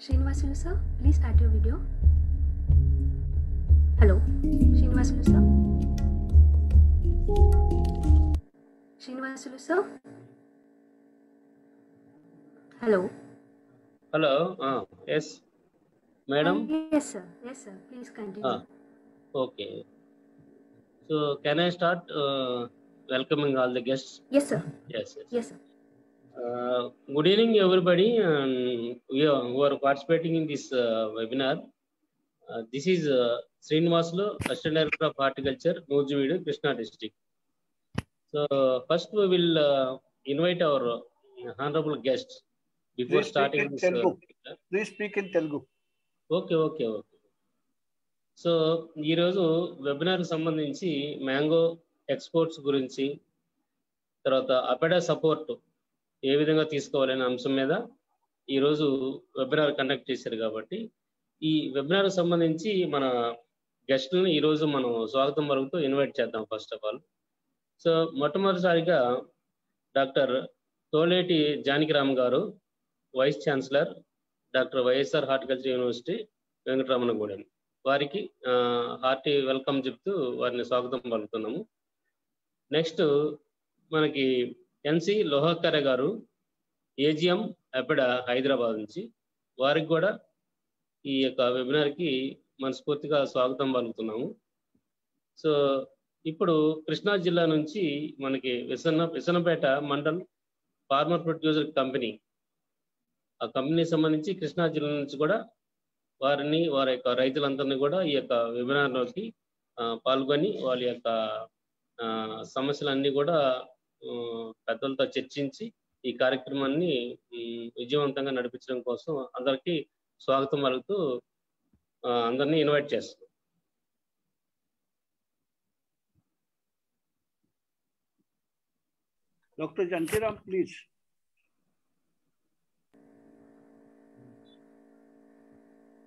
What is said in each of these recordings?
Srinivasulu sir, please start your video. Hello, Srinivasulu sir. Srinivasulu sir. Hello. Hello. Yes, madam. Yes sir. Yes sir. Please continue. Okay. So can I start welcoming all the guests? Yes sir. Yes. Yes sir. Good evening, everybody, who are participating in this webinar. This is Srinivasulu, Assistant Director of Horticulture, Nurjiveedu, Krishna District. So first we will invite our honorable guests before starting this. Please speak in Telugu. Okay. So ఈరోజు webinar సంబంధించి mango exports గురించి, తర్వాత APEDA support ఏ విధంగా తీసుకోవాలనే అంశం మీద ఈరోజు webinar conduct చేశారు. కాబట్టి ఈ వెబినార్ సంబంధించి మన గెస్ట్లను ఈరోజు మనం స్వాగతం పలుకుతూ ఇన్వైట్ చేద్దాం. ఫస్ట్ ఆఫ్ ఆల్, సో మొట్టమొదటిసారిగా doctor Toleti Janakiram garu, vice chancellor, doctor YSR horticulture university, Venkataramanagudem, వారికి హార్టీ వెల్కమ్ చెప్తూ వారిని స్వాగతం పలుకుతున్నాము. నెక్స్ట్ మనకి ఎన్సి లోహాకరే గారు, ఏజిఎం అపెడా హైదరాబాద్ నుంచి, వారికి కూడా ఈ యొక్క వెబినార్కి మనస్ఫూర్తిగా స్వాగతం పలుకుతున్నాము. సో ఇప్పుడు కృష్ణా జిల్లా నుంచి మనకి Vissannapeta mandal farmer producer company, ఆ కంపెనీ సంబంధించి కృష్ణా జిల్లా నుంచి కూడా వారి యొక్క రైతులందరినీ కూడా ఈ యొక్క వెబినార్లోకి పాల్గొని వాళ్ళ యొక్క సమస్యలన్నీ కూడా పెద్దలతో చర్చించి ఈ కార్యక్రమాన్ని విజయవంతంగా నడిపించడం కోసం అందరికీ స్వాగతం పలుకుతూ అందరినీ ఇన్వైట్ చేస్తాం. Dr. Jankiram, please.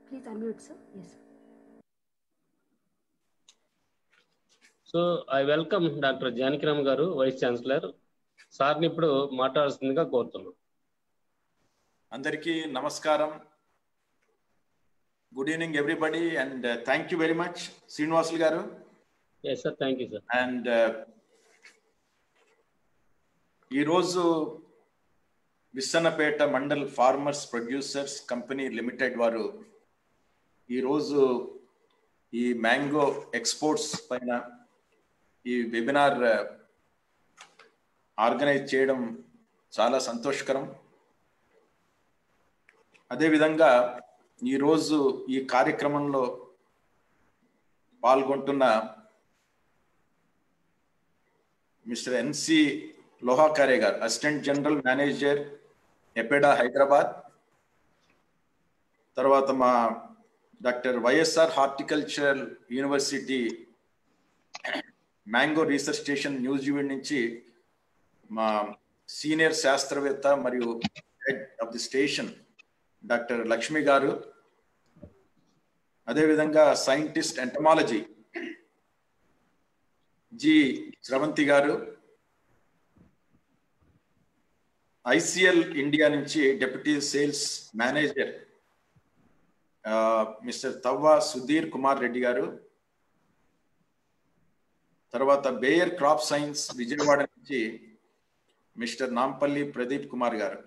Please unmute sir. Yes sir. So I welcome doctor Janakiram garu, vice chancellor, సార్ని ఇప్పుడు మాట్లాడాల్సిందిగా కోరుతున్నాం. అందరికీ నమస్కారం. Good evening everybody and thank you very much Srinivasulu garu. Yes sir, thank you sir. And ఈరోజు Vissannapeta mandal farmers producers company limited వారు ఈరోజు ఈ మ్యాంగో ఎక్స్పోర్ట్స్ పైన ఈ వెబినార్ ఆర్గనైజ్ చేయడం చాలా సంతోషకరం. అదేవిధంగా ఈరోజు ఈ కార్యక్రమంలో పాల్గొంటున్న మిస్టర్ ఎన్సి లోహాకరే గారు, అసిస్టెంట్ జనరల్ మేనేజర్ ఎపెడా హైదరాబాద్, తర్వాత మా doctor YSR horticultural university mango research station Nuzvid నుంచి మా సీనియర్ శాస్త్రవేత్త మరియు head of the station doctor Lakshmi గారు, అదేవిధంగా సైంటిస్ట్ ఎంటమాలజీ జి స్రవంతి గారు, ఐసిఎల్ ఇండియా నుంచి deputy sales manager mister Tavva Sudheer Kumar Reddy గారు, తర్వాత బేయర్ క్రాప్ సైన్స్ విజయవాడ నుంచి మిస్టర్ నాంపల్లి ప్రదీప్ కుమార్ గారు.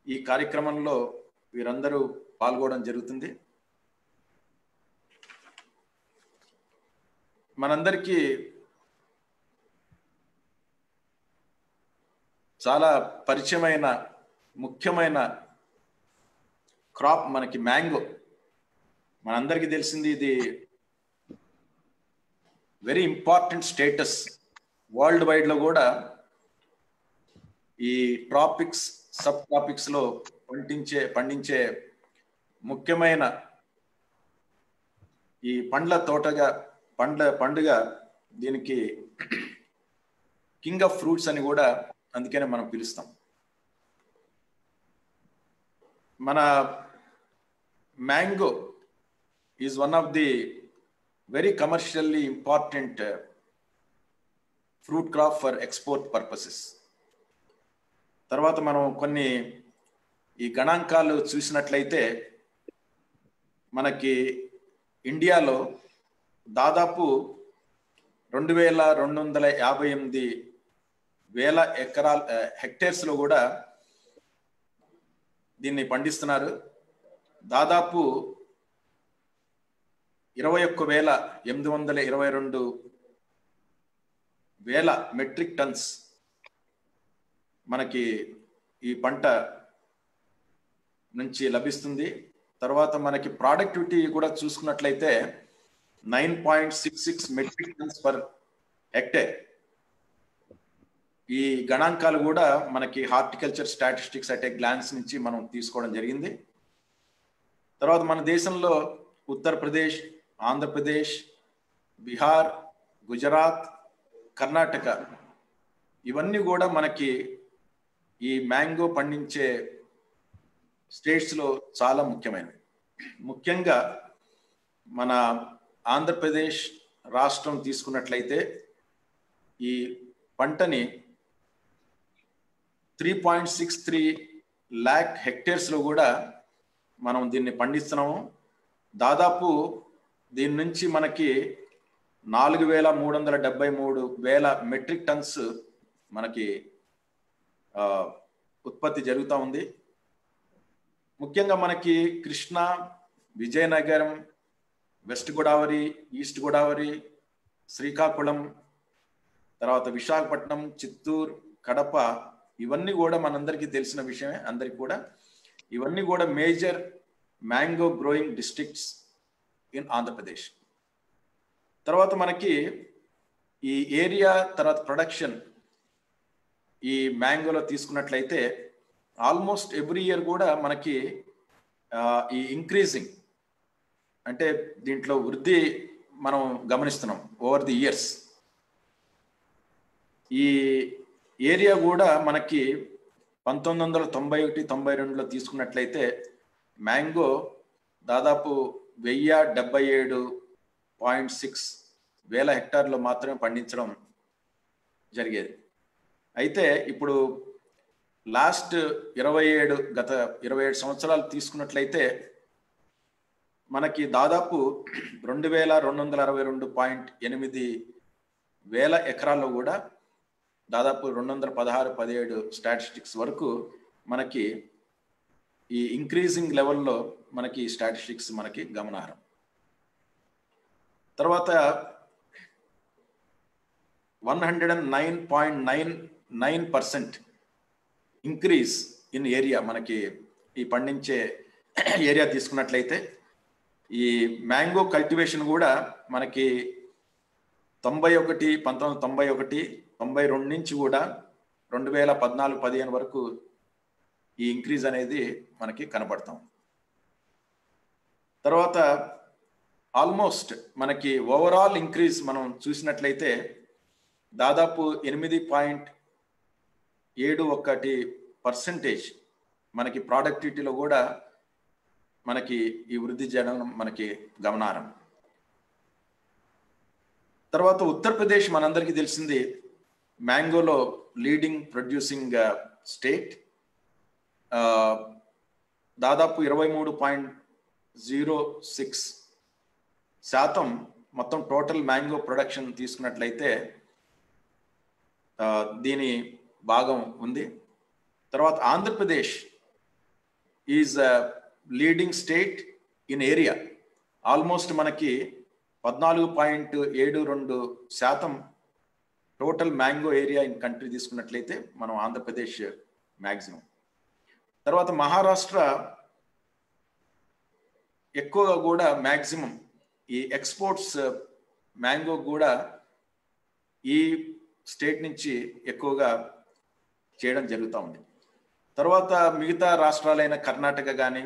ఈ కార్యక్రమంలో వీరందరూ పాల్గొనడం జరుగుతుంది. మనందరికీ చాలా పరిచయమైన ముఖ్యమైన క్రాప్ మనకి మ్యాంగో. మనందరికీ తెలిసింది ఇది very important status. World wide లో కూడా ఈ ట్రాపిక్స్ సబ్ ట్రాపిక్స్ లో పండించే ముఖ్యమైన ఈ పండుగ దీనికి కింగ్ ఆఫ్ ఫ్రూట్స్ అని కూడా అందుకనే మనం పిలుస్తాం. మన mango is one of the very commercially important fruit crop for export purposes. తర్వాత మనం కొన్ని ఈ గణాంకాలు చూసినట్లయితే మనకి ఇండియాలో దాదాపు 2258,000 హెక్టేర్స్ లో కూడా దీన్ని పండిస్తున్నారు. దాదాపు 21,822 మెట్రిక్ టన్స్ మనకి ఈ పంట నుంచి లభిస్తుంది. తర్వాత మనకి ప్రొడక్టివిటీ కూడా చూసుకున్నట్లయితే 9.66 మెట్రిక్ టన్స్ పర్ హెక్టేర్. ఈ గణాంకాలు కూడా మనకి horticulture statistics at a glance నుంచి మనం తీసుకోవడం జరిగింది. తర్వాత మన దేశంలో ఉత్తరప్రదేశ్, ఆంధ్రప్రదేశ్, బీహార్, గుజరాత్, కర్ణాటక ఇవన్నీ కూడా మనకి ఈ మ్యాంగో పండించే స్టేట్స్లో చాలా ముఖ్యమైనవి. ముఖ్యంగా మన ఆంధ్రప్రదేశ్ రాష్ట్రం తీసుకున్నట్లయితే ఈ పంటని 3.63 lakh హెక్టేర్స్లో కూడా మనం దీన్ని పండిస్తున్నాము. దాదాపు దీని నుంచి మనకి 4,373,000 మెట్రిక్ టన్స్ మనకి ఉత్పత్తి జరుగుతూ ఉంది. ముఖ్యంగా మనకి కృష్ణా, విజయనగరం, వెస్ట్ గోదావరి, ఈస్ట్ గోదావరి, శ్రీకాకుళం, తర్వాత విశాఖపట్నం, చిత్తూరు, కడప ఇవన్నీ కూడా మనందరికీ తెలిసిన విషయమే. అందరికి కూడా ఇవన్నీ కూడా major mango growing districts in Andhra Pradesh. తర్వాత మనకి ఈ ఏరియా తర్వాత ప్రొడక్షన్ ఈ మ్యాంగోలో తీసుకున్నట్లయితే ఆల్మోస్ట్ ఎవ్రీ ఇయర్ కూడా మనకి ఈ ఇంక్రీజింగ్ అంటే దీంట్లో వృద్ధి మనం గమనిస్తున్నాం ఓవర్ ది ఇయర్స్. ఈ ఏరియా కూడా మనకి 1991-92లో తీసుకున్నట్లయితే మ్యాంగో దాదాపు 1077.6 హెక్టార్లో మాత్రమే పండించడం జరిగేది. అయితే ఇప్పుడు గత 27 సంవత్సరాలు తీసుకున్నట్లయితే మనకి దాదాపు 2262.8 ఎకరాల్లో కూడా దాదాపు 216-17 స్టాటిస్టిక్స్ వరకు మనకి ఈ ఇంక్రీజింగ్ లెవెల్లో మనకి స్టాటిస్టిక్స్ మనకి గమనార్హం. తర్వాత 109.99% ఇంక్రీజ్ ఇన్ ఏరియా మనకి ఈ పండించే ఏరియా తీసుకున్నట్లయితే ఈ మ్యాంగో కల్టివేషన్ కూడా మనకి 1991-92 నుంచి కూడా 2014-15 వరకు ఈ ఇంక్రీజ్ అనేది మనకి కనపడతాం. తర్వాత ఆల్మోస్ట్ మనకి ఓవరాల్ ఇంక్రీజ్ మనం చూసినట్లయితే దాదాపు 8.71% మనకి ప్రొడక్టివిటీలో కూడా మనకి ఈ వృద్ధి చేయడం మనకి గమనార్హం. తర్వాత ఉత్తరప్రదేశ్ మనందరికీ తెలిసింది మ్యాంగోలో లీడింగ్ ప్రొడ్యూసింగ్ స్టేట్. దాదాపు 23.06% మొత్తం టోటల్ మ్యాంగో ప్రొడక్షన్ తీసుకున్నట్లయితే దీని భాగం ఉంది. తర్వాత Andhra Pradesh is leading state in area. Almost మనకి 14.72% total mango area in country తీసుకున్నట్లయితే మనం ఆంధ్రప్రదేశ్ మ్యాక్సిమం. తర్వాత మహారాష్ట్ర ఎక్కువగా కూడా మ్యాక్సిమం ఈ ఎక్స్పోర్ట్స్ మ్యాంగో కూడా ఈ స్టేట్ నుంచి ఎక్కువగా చేయడం జరుగుతూ ఉంది. తర్వాత మిగతా రాష్ట్రాలైన కర్ణాటక కానీ,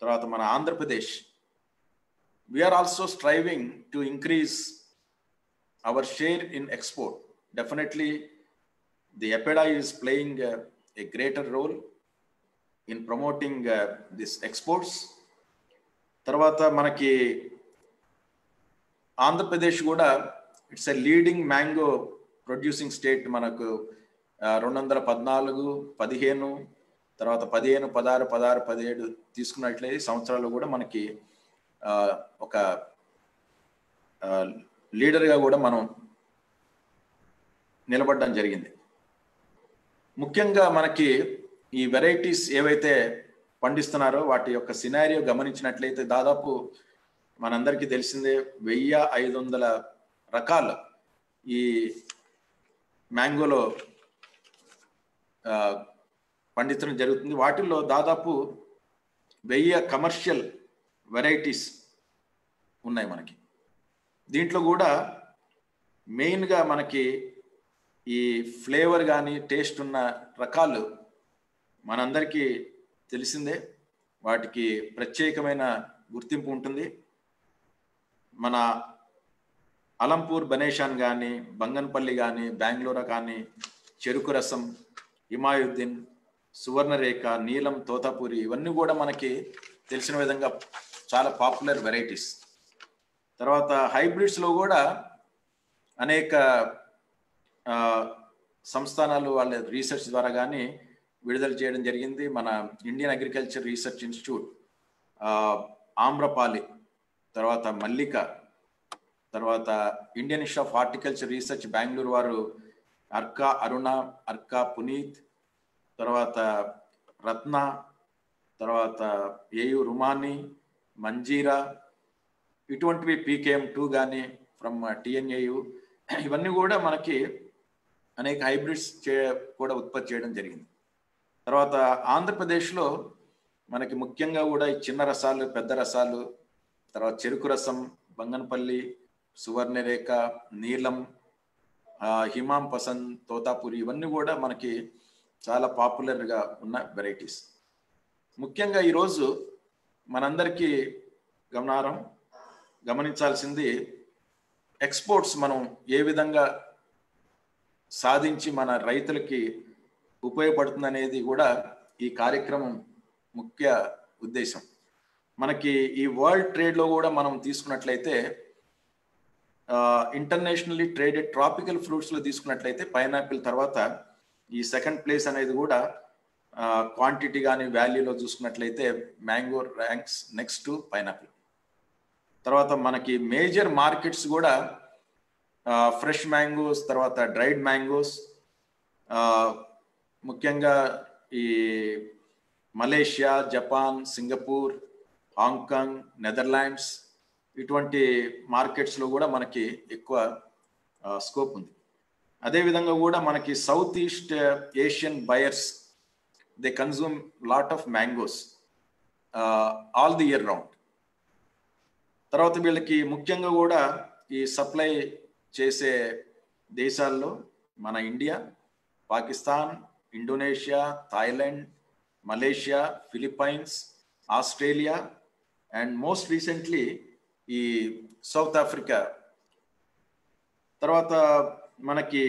తర్వాత మన Andhra Pradesh, we are also striving to increase our share in export. Definitely the EPEDA is playing a greater role in promoting this exports. Tarvata manaki Andhra Pradesh kuda it's a leading mango producing state. Manaku 2014 15 tarvata 15 16 16 17 తీసుకున్నట్లయితే సంవత్సరాలు కూడా మనకి ఒక లీడర్గా కూడా మనం నిలబడడం జరిగింది. ముఖ్యంగా మనకి ఈ వెరైటీస్ ఏవైతే పండిస్తున్నారో వాటి యొక్క సినారియో గమనించినట్లయితే దాదాపు మనందరికీ తెలిసిందే 1500 రకాలు ఈ మ్యాంగోలో పండించడం జరుగుతుంది. వాటిల్లో దాదాపు 1000 కమర్షియల్ వెరైటీస్ ఉన్నాయి మనకి. దీంట్లో కూడా మెయిన్గా మనకి ఈ ఫ్లేవర్ కానీ టేస్ట్ ఉన్న రకాలు మనందరికీ తెలిసిందే, వాటికి ప్రత్యేకమైన గుర్తింపు ఉంటుంది. మన అలంపూర్ బనేషాన్ కానీ, బంగన్పల్లి కానీ, బెంగళూరు కానీ, చెరుకు రసం, హిమాయుద్దీన్, సువర్ణరేఖ, నీలం, తోతాపూరి ఇవన్నీ కూడా మనకి తెలిసిన విధంగా చాలా పాపులర్ వెరైటీస్. తర్వాత హైబ్రిడ్స్లో కూడా అనేక సంస్థానాలు వాళ్ళ రీసెర్చ్ ద్వారా కానీ విడుదల చేయడం జరిగింది. మన Indian agriculture research institute, Amrapali, తర్వాత మల్లిక, తర్వాత Indian institute of horticulture research Bengaluru వారు అర్కా అరుణ, అర్కా పునీత్, తర్వాత రత్న, తర్వాత ఏయు రుమాని, మంజీరా, ఇటువంటివి PKM2 కానీ ఫ్రమ్ TNAU, ఇవన్నీ కూడా మనకి అనేక హైబ్రిడ్స్ కూడా ఉత్పత్తి చేయడం జరిగింది. తర్వాత ఆంధ్రప్రదేశ్లో మనకి ముఖ్యంగా కూడా ఈ చిన్న రసాలు, పెద్ద రసాలు, తర్వాత చెరుకు రసం, బంగన్పల్లి, సువర్ణరేఖ, నీలం, హిమాం పసంద్, తోతాపూరి ఇవన్నీ కూడా మనకి చాలా పాపులర్గా ఉన్న వెరైటీస్. ముఖ్యంగా ఈరోజు మనందరికీ గమనించాల్సింది ఎక్స్పోర్ట్స్ మనం ఏ విధంగా సాధించి మన రైతులకి ఉపయోగపడుతుంది అనేది కూడా ఈ కార్యక్రమం ముఖ్య ఉద్దేశం. మనకి ఈ వరల్డ్ ట్రేడ్లో కూడా మనం తీసుకున్నట్లయితే ఇంటర్నేషనల్లీ ట్రేడెడ్ ట్రాపికల్ ఫ్రూట్స్లో తీసుకున్నట్లయితే పైనాపిల్ తర్వాత ఈ సెకండ్ ప్లేస్ అనేది కూడా క్వాంటిటీ కానీ వాల్యూలో చూసుకున్నట్లయితే mango ranks next to pineapple. తర్వాత మనకి మేజర్ మార్కెట్స్ కూడా ఫ్రెష్ మ్యాంగోస్, తర్వాత డ్రైడ్ మ్యాంగోస్, ముఖ్యంగా ఈ Malaysia, Japan, Singapore, Hong Kong, Netherlands ఇటువంటి మార్కెట్స్లో కూడా మనకి ఎక్కువ స్కోప్ ఉంది. అదేవిధంగా కూడా మనకి south east Asian buyers they consume lot of mangoes all the year round. తర్వాత వీళ్ళకి ముఖ్యంగా కూడా ఈ సప్లై చేసే దేశాల్లో మన India, Pakistan, Indonesia, Thailand, Malaysia, Philippines, Australia and most recently ఈ సౌత్ ఆఫ్రికా. తర్వాత మనకి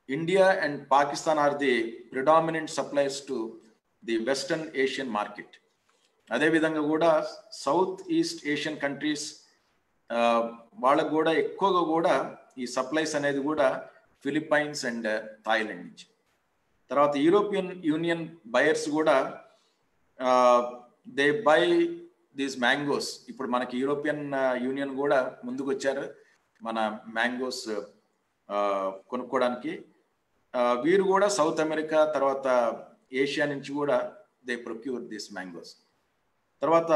India and Pakistan are the predominant supplies to the western Asian market. అదేవిధంగా కూడా సౌత్ ఈస్ట్ ఏషియన్ కంట్రీస్ వాళ్ళకు కూడా ఎక్కువగా కూడా ఈ సప్లైస్ అనేది కూడా ఫిలిప్పైన్స్ అండ్ థాయిలాండ్ నుంచి. తర్వాత యూరోపియన్ యూనియన్ బయర్స్ కూడా దే బై దీస్ మ్యాంగోస్ ఇప్పుడు మనకి యూరోపియన్ యూనియన్ కూడా ముందుకు వచ్చారు మన మ్యాంగోస్ కొనుక్కోవడానికి. వీరు కూడా సౌత్ అమెరికా తర్వాత ఏషియా నుంచి కూడా దే ప్రొక్యూర్ దిస్ మ్యాంగోస్. తర్వాత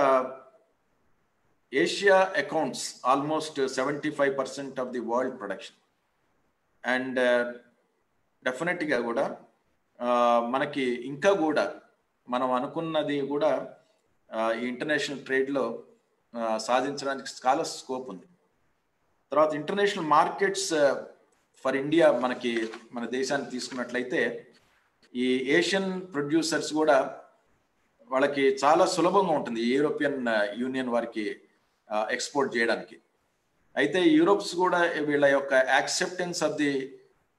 Asia accounts almost 75% of the world production. And డెఫినెట్గా కూడా మనకి ఇంకా కూడా మనం అనుకున్నది కూడా ఈ ఇంటర్నేషనల్ ట్రేడ్లో సాధించడానికి చాలా స్కోప్ ఉంది. తర్వాత ఇంటర్నేషనల్ మార్కెట్స్ ఫర్ ఇండియా మనకి మన దేశాన్ని తీసుకున్నట్లయితే ఈ ఏషియన్ ప్రొడ్యూసర్స్ కూడా వాళ్ళకి చాలా సులభంగా ఉంటుంది యూరోపియన్ యూనియన్ వారికి ఎక్స్పోర్ట్ చేయడానికి. అయితే యూరోప్స్ కూడా వీళ్ళ యొక్క యాక్సెప్టెన్స్ ఆఫ్ ది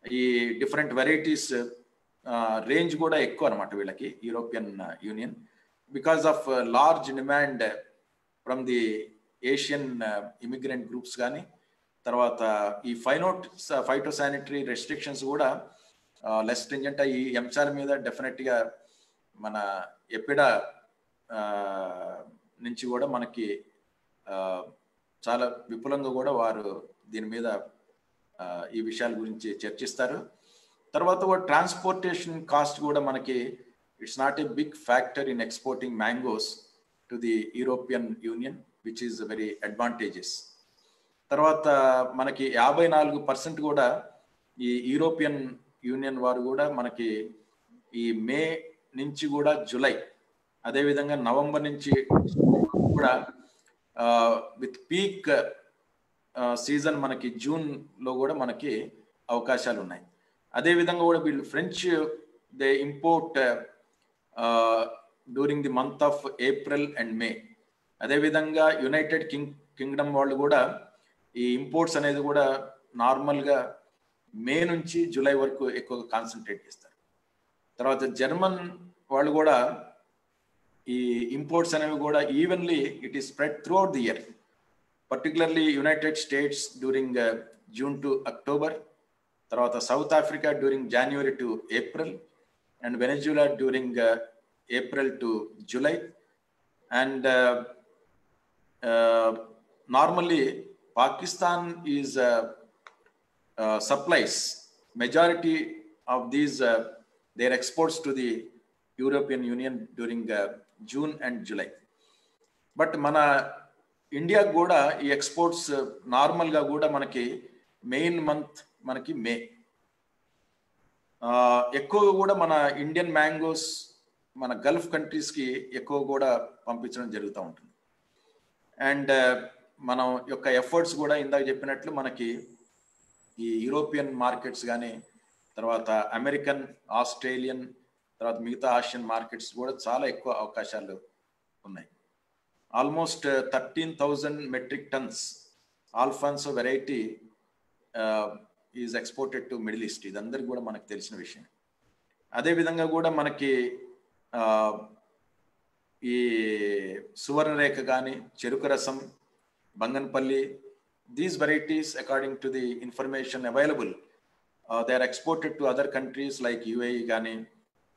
ఈ డిఫరెంట్ వెరైటీస్ రేంజ్ కూడా ఎక్కువ అనమాట వీళ్ళకి European union, because of large demand from the Asian immigrant groups కానీ తర్వాత ఈ ఫైటోసానిటరీ రెస్ట్రిక్షన్స్ కూడా లెస్ స్ట్రింజెంట్. ఈ అంశాల మీద డెఫినెట్గా మన ఎపిడా నుంచి కూడా మనకి చాలా విపులంగా కూడా వారు దీని మీద ఈ విషయాల గురించి చర్చిస్తారు. తర్వాత ట్రాన్స్పోర్టేషన్ కాస్ట్ కూడా మనకి it's not a big factor in exporting mangoes to the European Union which is very advantages. తర్వాత మనకి 54% కూడా ఈ యూరోపియన్ యూనియన్ వారు కూడా మనకి ఈ మే నుంచి కూడా జూలై, అదేవిధంగా నవంబర్ నుంచి కూడా విత్ పీక్ సీజన్ మనకి జూన్లో కూడా మనకి అవకాశాలు ఉన్నాయి. అదేవిధంగా కూడా వీళ్ళు French they import during the month of April and May. అదేవిధంగా యునైటెడ్ కింగ్డమ్ వాళ్ళు కూడా ఈ ఇంపోర్ట్స్ అనేది కూడా నార్మల్గా మే నుంచి జూలై వరకు ఎక్కువగా కాన్సన్ట్రేట్ చేస్తారు. తర్వాత జర్మన్ వాళ్ళు కూడా ఈ ఇంపోర్ట్స్ అనేవి కూడా evenly it is spread throughout the year, particularly United States during June to October, తర్వాత South Africa during January to April, and Venezuela during April to July. And normally Pakistan is supplies majority of these their exports to the European Union during June and July. But mana India kuda ee exports normal ga kuda manaki main month manaki May. ఎక్కువగా కూడా మన Indian mangoes మన Gulf కంట్రీస్కి ఎక్కువ కూడా పంపించడం జరుగుతూ ఉంటుంది. అండ్ మనం యొక్క ఎఫర్ట్స్ కూడా ఇందాక చెప్పినట్లు మనకి ఈ యూరోపియన్ మార్కెట్స్ కానీ తర్వాత అమెరికన్, ఆస్ట్రేలియన్, తర్వాత మిగతా ఆసియన్ మార్కెట్స్ కూడా చాలా ఎక్కువ అవకాశాలు ఉన్నాయి. Almost 13,000 metric tons Alfonso variety is exported to middle east. ఇది అందరికీ కూడా మనకు తెలిసిన విషయం. అదేవిధంగా కూడా మనకి ఈ సువర్ణరేఖ కానీ చెరుకు రసం, Banganapalli, these varieties according to the information available they are exported to other countries like UAE గానీ,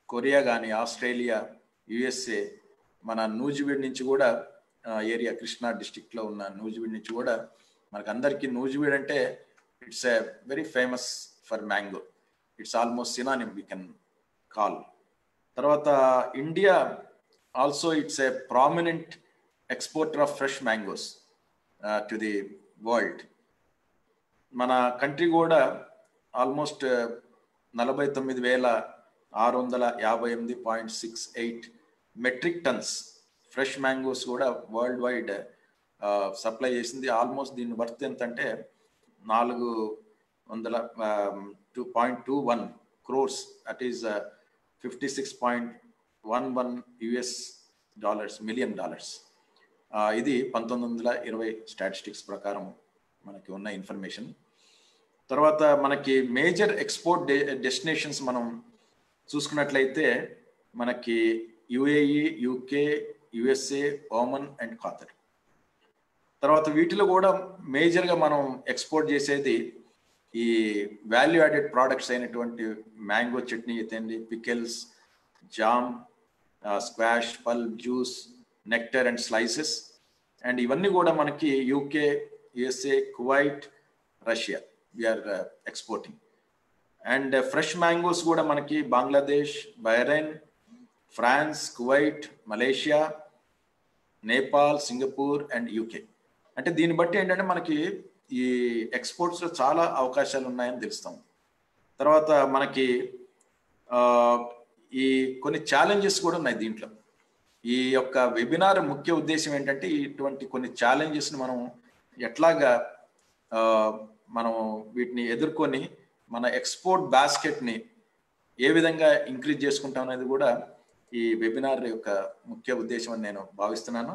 కొరియా కానీ, ఆస్ట్రేలియా, USA. మన నూజివీడ్ నుంచి కూడా ఏరియా కృష్ణా డిస్ట్రిక్ట్లో ఉన్న నూజివీడ్ నుంచి కూడా మనకు అందరికీ నూజివీడ్ అంటే it's a very famous for mango. It's almost synonym we can call. తర్వాత India also it's a prominent exporter of fresh mangoes to the world. మన కంట్రీ కూడా almost 49,658 metric tons fresh mangoes కూడా వరల్డ్ వైడ్ సప్లై చేసింది. Almost దీని worth ఎంత అంటే 402.21 crores, that is $56.11 million. ఇది 1920 statistics ప్రకారం మనకి ఉన్న ఇన్ఫర్మేషన్. తర్వాత మనకి మేజర్ ఎక్స్పోర్ట్ డెస్టినేషన్స్ మనం చూసుకున్నట్లయితే మనకి UAE, UK, USA, Oman and Qatar. తర్వాత వీటిలో కూడా మేజర్గా మనం ఎక్స్పోర్ట్ చేసేది ఈ వాల్యూ యాడెడ్ ప్రోడక్ట్స్ అయినటువంటి మ్యాంగో చట్నీ అయితేండి, pickles, jam, squash, pulp, juice, nectar and slices. And ఇవన్నీ కూడా మనకి UK, USA, Kuwait, Russia we are exporting. And fresh mangoes కూడా మనకి Bangladesh, Bahrain, France, Kuwait, Malaysia, Nepal, Singapore and UK. అంటే దీన్ని బట్టి ఏంటంటే మనకి ఈ ఎక్స్పోర్ట్స్లో చాలా అవకాశాలు ఉన్నాయని తెలుస్తాం. తర్వాత మనకి ఈ కొన్ని ఛాలెంజెస్ కూడా ఉన్నాయి దీంట్లో. ఈ యొక్క వెబినార్ ముఖ్య ఉద్దేశం ఏంటంటే ఇటువంటి కొన్ని ఛాలెంజెస్ని మనం ఎట్లాగా మనం వీటిని ఎదుర్కొని మన ఎక్స్పోర్ట్ బాస్కెట్ని ఏ విధంగా ఇంక్రీజ్ చేసుకుంటాం అనేది కూడా ఈ వెబినార్ యొక్క ముఖ్య ఉద్దేశం అని నేను భావిస్తున్నాను.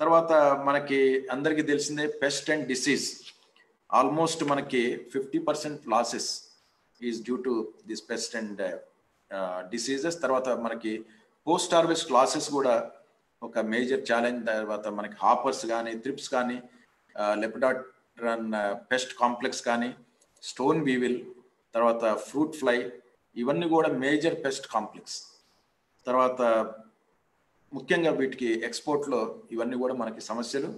తర్వాత మనకి అందరికీ తెలిసిందే పెస్ట్ అండ్ డిసీజ్. ఆల్మోస్ట్ మనకి 50% losses is due to this pest and diseases. తర్వాత మనకి పోస్ట్ హార్వెస్ట్ లాసెస్ కూడా ఒక మేజర్ ఛాలెంజ్. తర్వాత మనకి హాపర్స్ కానీ, త్రిప్స్ కానీ, లెపిడాప్టెరన్ పెస్ట్ కాంప్లెక్స్ కానీ, స్టోన్ వీవిల్, తర్వాత ఫ్రూట్ ఫ్లై, ఇవన్నీ కూడా మేజర్ పెస్ట్ కాంప్లెక్స్. తర్వాత ముఖ్యంగా వీటికి ఎక్స్పోర్ట్లో ఇవన్నీ కూడా మనకి సమస్యలు.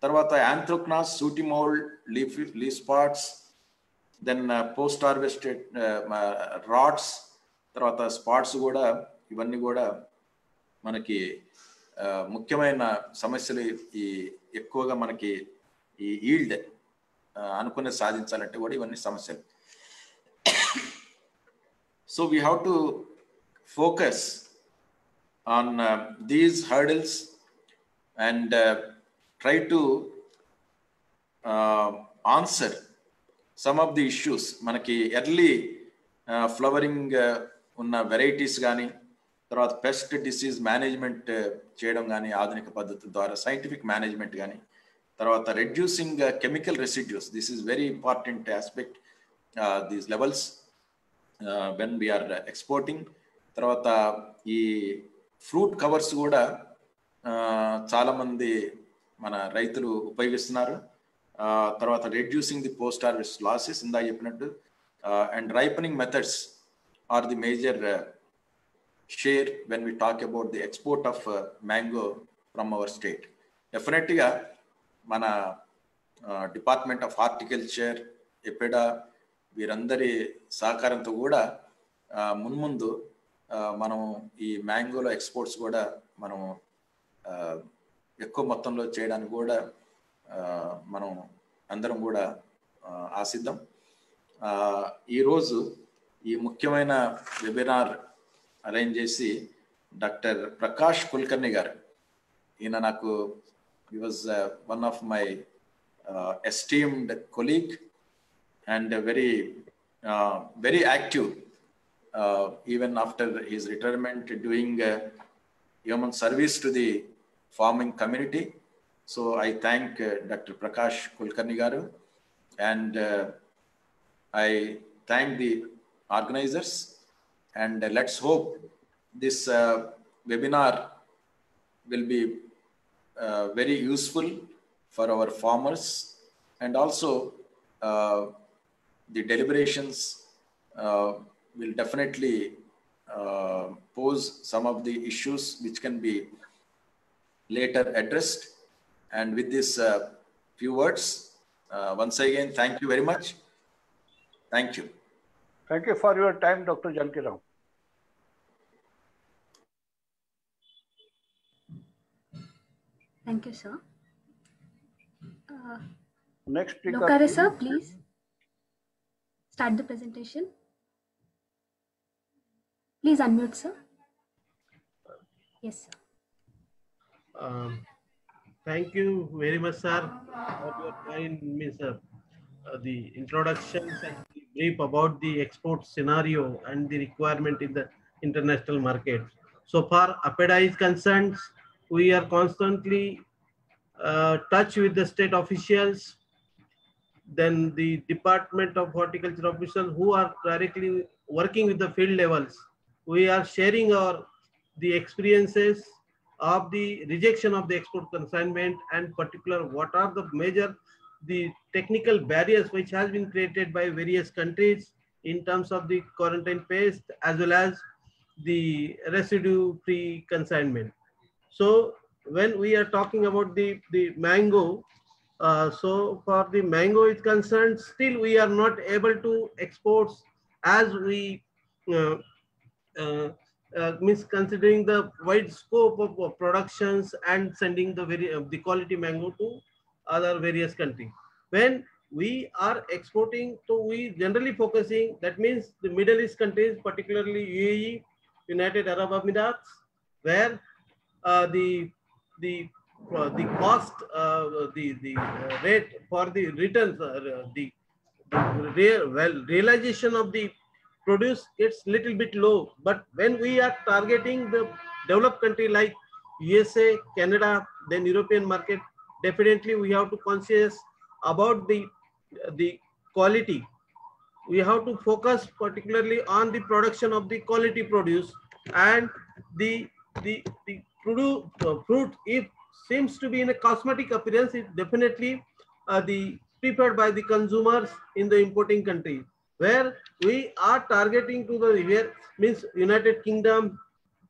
తర్వాత anthracnose, sooty mould, leaf spots, then post harvested rots, తర్వాత స్పాట్స్ కూడా ఇవన్నీ కూడా మనకి ముఖ్యమైన సమస్యలు. ఈ ఎక్కువగా మనకి ఈ ఈల్డ్ అనుకునే సాధించాలంటే కూడా ఇవన్నీ సమస్యలు. So we have to focus on these hurdles and try to answer some of the issues. మనకి ఎర్లీ ఫ్లవరింగ్ ఉన్న వెరైటీస్ కానీ, తర్వాత పెస్ట్ డిసీజ్ మేనేజ్మెంట్ చేయడం కానీ ఆధునిక పద్ధతుల ద్వారా, సైంటిఫిక్ మేనేజ్మెంట్ కానీ, తర్వాత reducing chemical residues. This is very important aspect, these levels when we are exporting. తర్వాత ఈ ఫ్రూట్ కవర్స్ కూడా చాలామంది మన రైతులు ఉపయోగిస్తున్నారు. తర్వాత reducing the post harvest losses ఇందా చెప్పినట్టు, and ripening methods are the major share when we talk about the export of mango from our state. డెఫినెట్గా మన డిపార్ట్మెంట్ ఆఫ్ హార్టికల్చర్, ఎపెడా వీరందరి సహకారంతో కూడా మున్ముందు మనం ఈ మ్యాంగోలో ఎక్స్పోర్ట్స్ కూడా మనం ఎక్కువ మొత్తంలో చేయడానికి కూడా మనం అందరం కూడా ఆశిద్దాం. ఈరోజు ఈ ముఖ్యమైన వెబినార్ అరేంజ్ చేసి డాక్టర్ ప్రకాష్ కుల్కర్ణి గారు, ఈయన నాకు he was one of my esteemed colleague and very active even after his retirement, doing human service to the farming community. So I thank Dr. Prakash Kulkarni garu, and I thank the organizers, and let's hope this webinar will be very useful for our farmers, and also the deliberations will definitely pose some of the issues which can be later addressed. And with this few words, once again, thank you very much. Thank you. Thank you for your time, Dr. Janki Ram. Thank you, sir. Next speaker. Lokare sir, please start the presentation. Please unmute, sir. Yes, sir. Thank you very much, sir, for your kind the introductions and the brief about the export scenario and the requirement in the international market. So far, APEDA is concerned, we are constantly touch with the state officials, then the Department of Horticulture officials who are directly working with the field levels. We are sharing the experiences of the rejection of the export consignment, and particular what are the major the technical barriers which has been created by various countries in terms of the quarantine paste as well as the residue free consignment. So when we are talking about the mango, so for the mango is concerned, still we are not able to export as we uh, means considering the wide scope of productions and sending the quality mango to other various countries. When we are exporting, so we generally focusing, that means the Middle East countries, particularly UAE, United Arab Emirates, where the cost, the rate for the returns, realization of the produce gets little bit low. But when we are targeting the developed country like USA, Canada, then European market, definitely we have to conscious about the quality. We have to focus particularly on the production of the quality produce, and the fruit, if seems to be in a cosmetic appearance, it definitely the preferred by the consumers in the importing country, where we are targeting to the where means United Kingdom,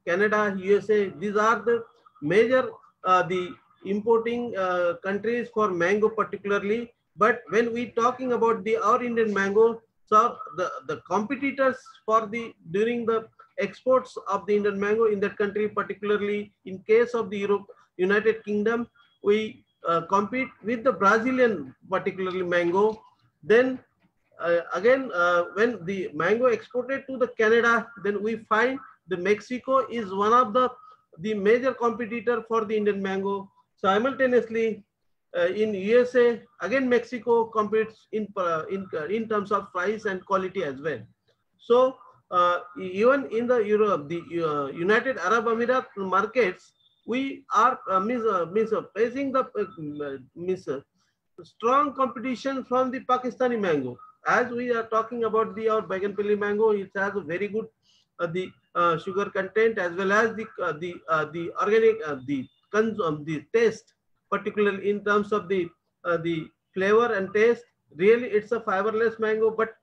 Canada, USA. These are the major the importing countries for mango particularly. But when we talking about the our Indian mango, so the competitors for the during the exports of the Indian mango in that country, particularly in case of the United Kingdom, we compete with the Brazilian particularly mango. Then again, when the mango exported to the Canada, then we find the Mexico is one of the major competitor for the Indian mango. Simultaneously, in USA, again Mexico competes in terms of price and quality as well. So even in the Europe, the United Arab Emirates markets, we are facing the strong competition from the Pakistani mango. As we are talking about our Baiganpalli mango, it has a very good sugar content as well as the organic the taste, particularly in terms of the flavor and taste. Really, it's a fiberless mango. But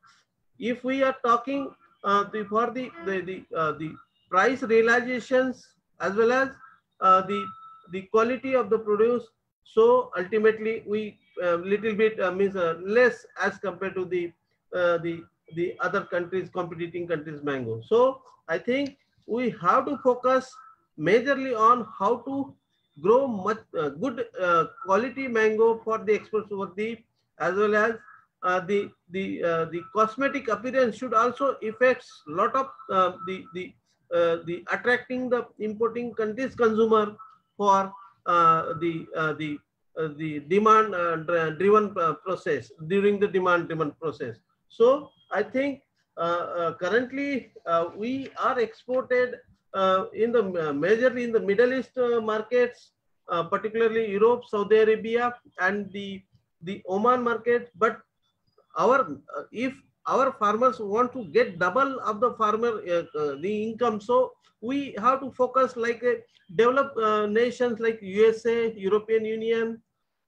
if we are talking for the price realizations as well as the quality of the produce, so ultimately we little bit less as compared to the other countries, competing countries mango. So I think we have to focus majorly on how to grow much good quality mango for the exports over the, as well as the cosmetic appearance should also affects lot of the attracting the importing countries consumer for the demand driven process, during the demand driven process. So I think currently we are exported in the majorly in the Middle East markets, particularly Europe, Saudi Arabia, and the Oman market. But our if our farmers want to get double of the farmer the income, so we have to focus like developed nations like USA, European Union,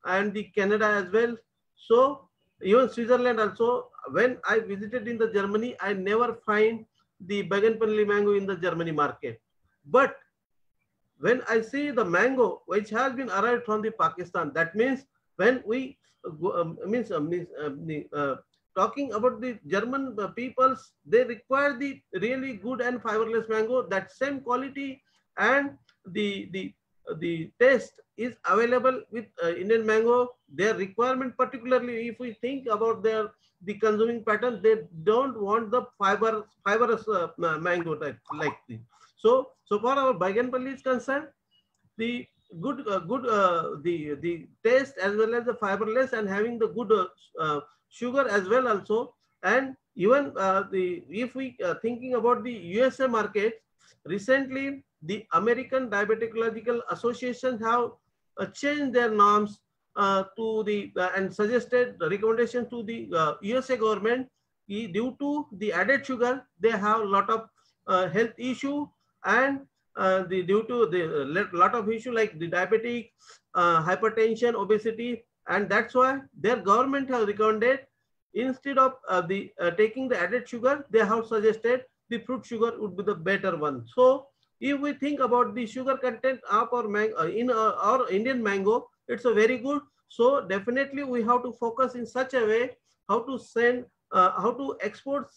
and the Canada as well. So even Switzerland also. When I visited in the Germany, I never find the Baiganpalli mango in the Germany market. But when I see the mango which has been arrived from the Pakistan, that means when we talking about the German peoples, they require the really good and fiberless mango. That same quality and the taste is available with Indian mango. Their requirement, particularly if we think about the consuming pattern, they don't want the fibrous mango type like this. So far our Baiganpalli is concerned, the good the taste as well as the fiberless and having the good sugar as well also. And even if we thinking about the USA market, recently the American Diabetological Association have changed their norms to the and suggested the recommendation to the USA government. Due to the added sugar, they have a lot of health issue, and due to the lot of issue like the diabetic, hypertension, obesity, and that's why their government has recommended, instead of taking the added sugar, they have suggested the fruit sugar would be the better one. So if we think about the sugar content of our in our Indian mango, it's a very good. So definitely we have to focus in such a way how to send, how to export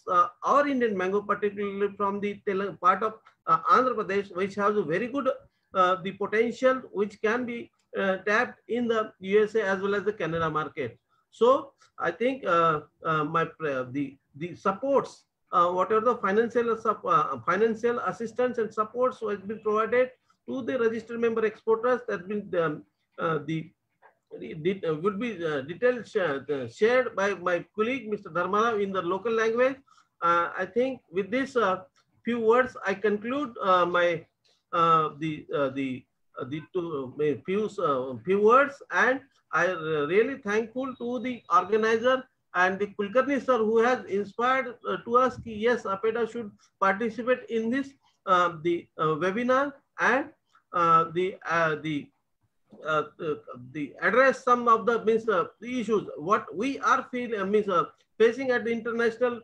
our Indian mango, particularly from the part of Andhra Pradesh, which has a very good the potential which can be tapped in the USA as well as the Canada market. So I think the supports, whatever the financial assistance and supports has been provided to the registered member exporters, that been would be details shared by my colleague Mr. Dharmala in the local language. I think with this few words, I conclude my few words, and I really thankful to the organizer and the Kulkarni sir, who has inspired to us that yes, APEDA should participate in this webinar, and the address some of the the issues what we are facing at the international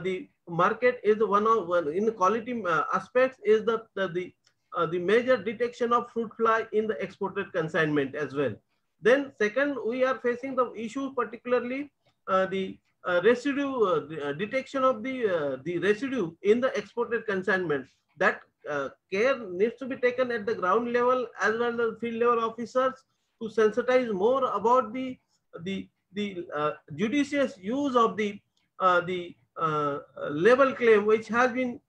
the market is one in quality aspects is the major detection of fruit fly in the exported consignment as well. Then second, we are facing the issue particularly the residue detection of the residue in the exported consignment. That care needs to be taken at the ground level as well as field level officers to sensitize more about the judicious use of the label claim, which has been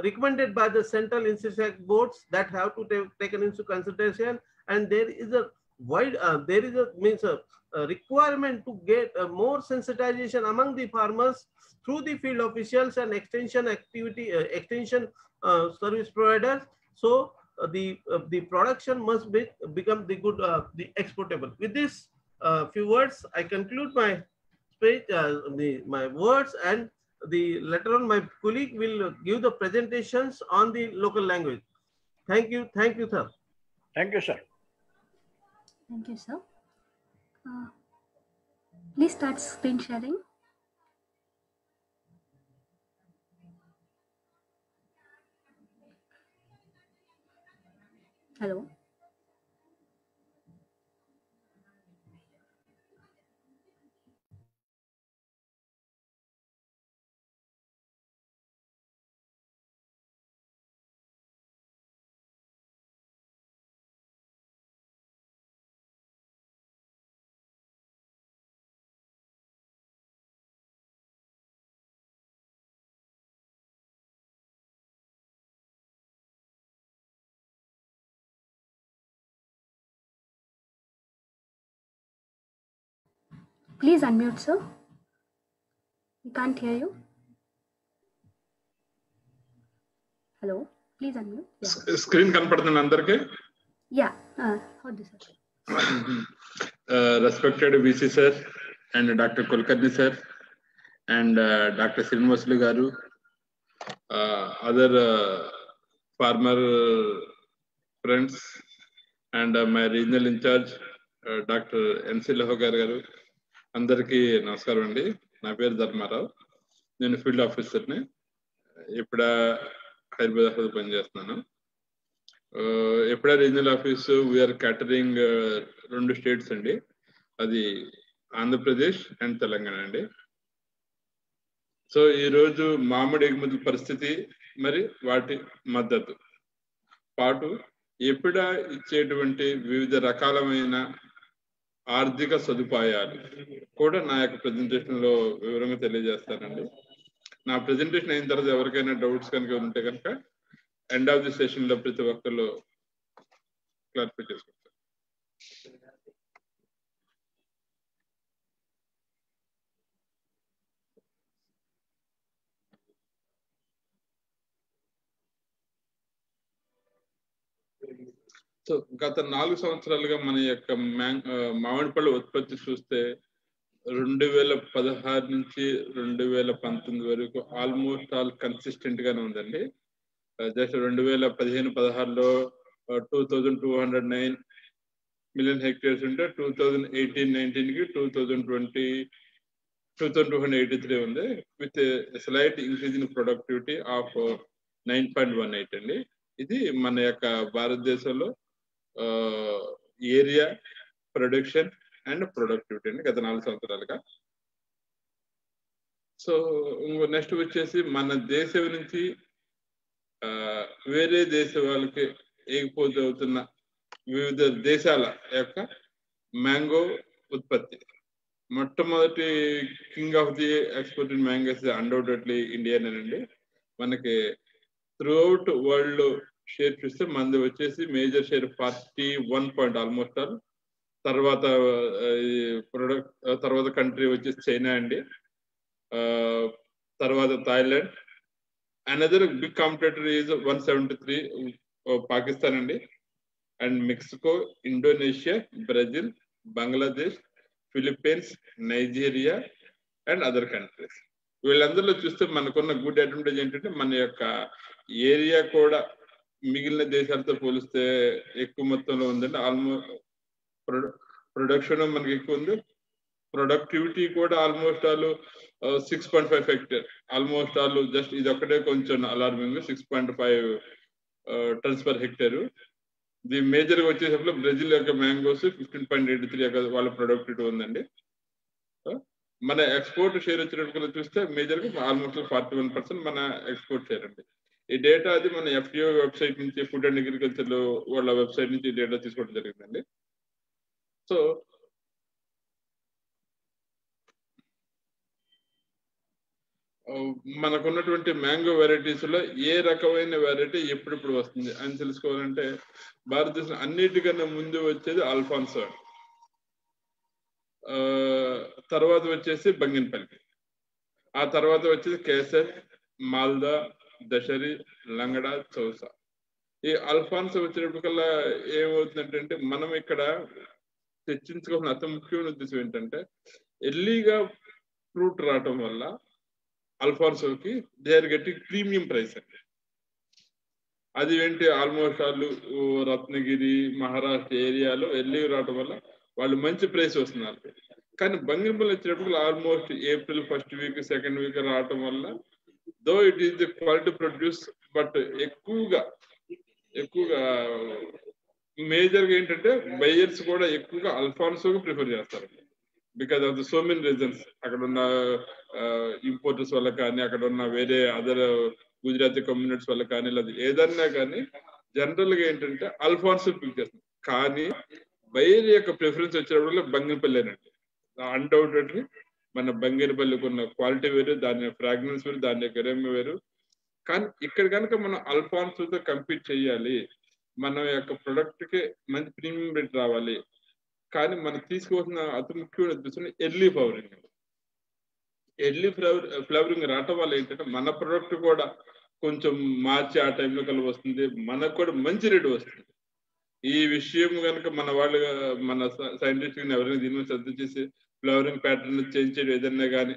recommended by the central insect boards that have to take taken into consideration. And there is a wide requirement to get more sensitization among the farmers through the field officials and extension activity extension service providers. So the production must become the good the exportable. With this few words, I conclude my speech, my words, and later on my colleague will give the presentations on the local language. Thank you, sir. Thank you, sir. Thank you, sir. Please start screen sharing. Hello. Please unmute, sir. We can't hear you. Hello. Please unmute. Yeah. Screen కనపడుతుంది అందరికి? Yeah. How do sir? Respected VC sir and Dr. Kulkarni sir and Dr. Srinivasulu garu, other farmer friends and my regional in charge Dr. NC Lohogar garu, అందరికి నమస్కారం అండి. నా పేరు ధర్మారావు, నేను field ఆఫీసర్ని. ఇప్పుడు హైదరాబాద్ పనిచేస్తున్నాను. APEDA regional office we are catering 2 states అండి, అది ఆంధ్రప్రదేశ్ అండ్ తెలంగాణ అండి. సో ఈరోజు మామిడి ఎగుమతుల పరిస్థితి మరి వాటి మద్దతు పాటు ఎప్పుడా ఇచ్చేటువంటి వివిధ రకాలమైన ఆర్థిక సదుపాయాలు కూడా నా యొక్క ప్రెజెంటేషన్ లో వివరంగా తెలియజేస్తానండి. నా ప్రెజెంటేషన్ అయిన తర్వాత ఎవరికైనా డౌట్స్ కనుక ఉంటే కనుక ఎండ్ ఆఫ్ ది సెషన్ లో ప్రతి ఒక్కరు క్లారిఫై చేసుకుంటారు. సో గత 4 సంవత్సరాలుగా మన యొక్క మామిడి పళ్ళ ఉత్పత్తి చూస్తే 2016 నుంచి 2019 వరకు ఆల్మోస్ట్ ఆల్ కన్సిస్టెంట్ గానే ఉందండి. జస్ట్ 2015-16లో 2209 మిలియన్ హెక్టేర్స్ ఉంటే 2018-19 కి 2283 ఉంది, with slight increase in productivity of 9.18 అండి. ఇది మన యొక్క భారతదేశంలో ఏరియా, ప్రొడక్షన్ అండ్ ప్రొడక్టివిటీ అండి గత 4 సంవత్సరాలుగా. సో నెక్స్ట్ వచ్చేసి మన దేశం నుంచి వేరే దేశ వాళ్ళకి ఎగిపోతూ అవుతున్న వివిధ దేశాల యొక్క మ్యాంగో ఉత్పత్తి. మొట్టమొదటి king of the export in mangoes undoubtedly ఇండియానేనండి. మనకి త్రూ అవుట్ వరల్డ్ లో షేర్ చూస్తే మనది వచ్చేసి మేజర్ షేర్ 41 ఆల్మోస్ట్ ఆల్. తర్వాత కంట్రీ వచ్చేసి చైనా అండి, తర్వాత Thailand. Another big competitor is 173 Pakistan అండి, and Mexico, Indonesia, Brazil, Bangladesh, Philippines, Nigeria and other countries. వీళ్ళందరిలో చూస్తే మనకున్న గుడ్ అడ్వాంటేజ్ ఏంటంటే మన యొక్క ఏరియా కూడా మిగిలిన దేశాలతో పోలిస్తే ఎక్కువ మొత్తంలో ఉందండి. ఆల్మోస్ట్ ప్రొడక్షన్ మనకి ఎక్కువ ఉంది, ప్రొడక్టివిటీ కూడా almost all 6.5 hectare. Almost all just ఇది ఒక్కటే కొంచెం అలార్మింగ్, 6.5 టన్స్ పర్ హెక్టేరు. ది మేజర్గా వచ్చేసరికి బ్రెజిల్ యొక్క మ్యాంగోస్ 15.83 వాళ్ళ ప్రొడక్టివిటీ ఉందండి. మన ఎక్స్పోర్ట్ షేర్ వచ్చినట్టు చూస్తే మేజర్గా ఆల్మోస్ట్ 41% మన ఎక్స్పోర్ట్ షేర్ అండి. ఈ డేటా అది మన FAO వెబ్సైట్ నుంచి, ఫుడ్ అండ్ అగ్రికల్చర్ వాళ్ళ వెబ్సైట్ నుంచి డేటా తీసుకోవడం జరిగిందండి. సో మనకున్నటువంటి మ్యాంగో వెరైటీస్ లో ఏ రకమైన వెరైటీ ఎప్పుడెప్పుడు వస్తుంది అని తెలుసుకోవాలంటే భారతదేశం అన్నిటికన్నా ముందు వచ్చేది అల్ఫాన్సో, తర్వాత వచ్చేసి బంగినపల్లి, ఆ తర్వాత వచ్చేసి కేసర్, మాల్దా, దశరి, లంగడా, చౌసా. ఈ అల్ఫాన్సో వచ్చేటప్పటికల్లా ఏమవుతుందంటే మనం ఇక్కడ చర్చించుకోవాల్సిన అతి ముఖ్యమైన ఉద్దేశం ఏంటంటే ఎర్లీగా ఫ్రూట్ రావటం వల్ల అల్ఫాన్సోకి they are getting premium price అండి. అది ఏంటి ఆల్మోస్ట్ వాళ్ళు రత్నగిరి, మహారాష్ట్ర ఏరియాలో ఎర్లీగా రావటం వల్ల వాళ్ళు మంచి ప్రైస్ వస్తున్నారు. కానీ బంగినపల్లి వచ్చేటప్పుడు almost April 1st week 2nd week రావటం వల్ల though it is the quality produce, but ఎక్కువగా మేజర్గా ఏంటంటే బయర్స్ కూడా ఎక్కువగా అల్ఫాన్సోకి ప్రిఫర్ చేస్తారు because of the so many reasons. అక్కడ ఉన్న ఇంపోర్టర్స్ వల్ల కానీ, అక్కడ ఉన్న వేరే అదర్ గుజరాతీ కమ్యూనిటీస్ వల్ల కానీ, లేదా ఏదన్నా కానీ జనరల్ గా ఏంటంటే అల్ఫాన్సో పిక్ చేస్తుంది. కానీ బయర్ యొక్క ప్రిఫరెన్స్ వచ్చేటప్పుడు బంగినపల్లినండి. అన్డౌటెడ్లీ మన బంగినపల్లికి ఉన్న క్వాలిటీ వేరు, దాని ఫ్రాగ్రెన్స్ వేరు, దాని యొక్క రెమ్మ వేరు. కానీ ఇక్కడ కనుక మనం అల్ఫాన్సోతో కంపీట్ చేయాలి, మన యొక్క ప్రొడక్ట్ కి మంచి ప్రీమియం రేట్ రావాలి, కానీ మనం తీసుకోవాల్సిన అతి ముఖ్యమైన ఉద్దేశం ఎర్లీ ఫ్లవరింగ్. ఎర్లీ ఫ్లవరింగ్ రావటం వల్ల ఏంటంటే మన ప్రొడక్ట్ కూడా కొంచెం మార్చి ఆ టైంలో కలిసి వస్తుంది, మనకు కూడా మంచి రేటు వస్తుంది. ఈ విషయం కనుక మన వాళ్ళు, మన సైంటిస్ట్ ఎవరైనా దీని మీద శ్రద్ధ చేసి ఫ్లవరింగ్ ప్యాటర్న్ చేంజ్ చేయడం ఏదన్నా కానీ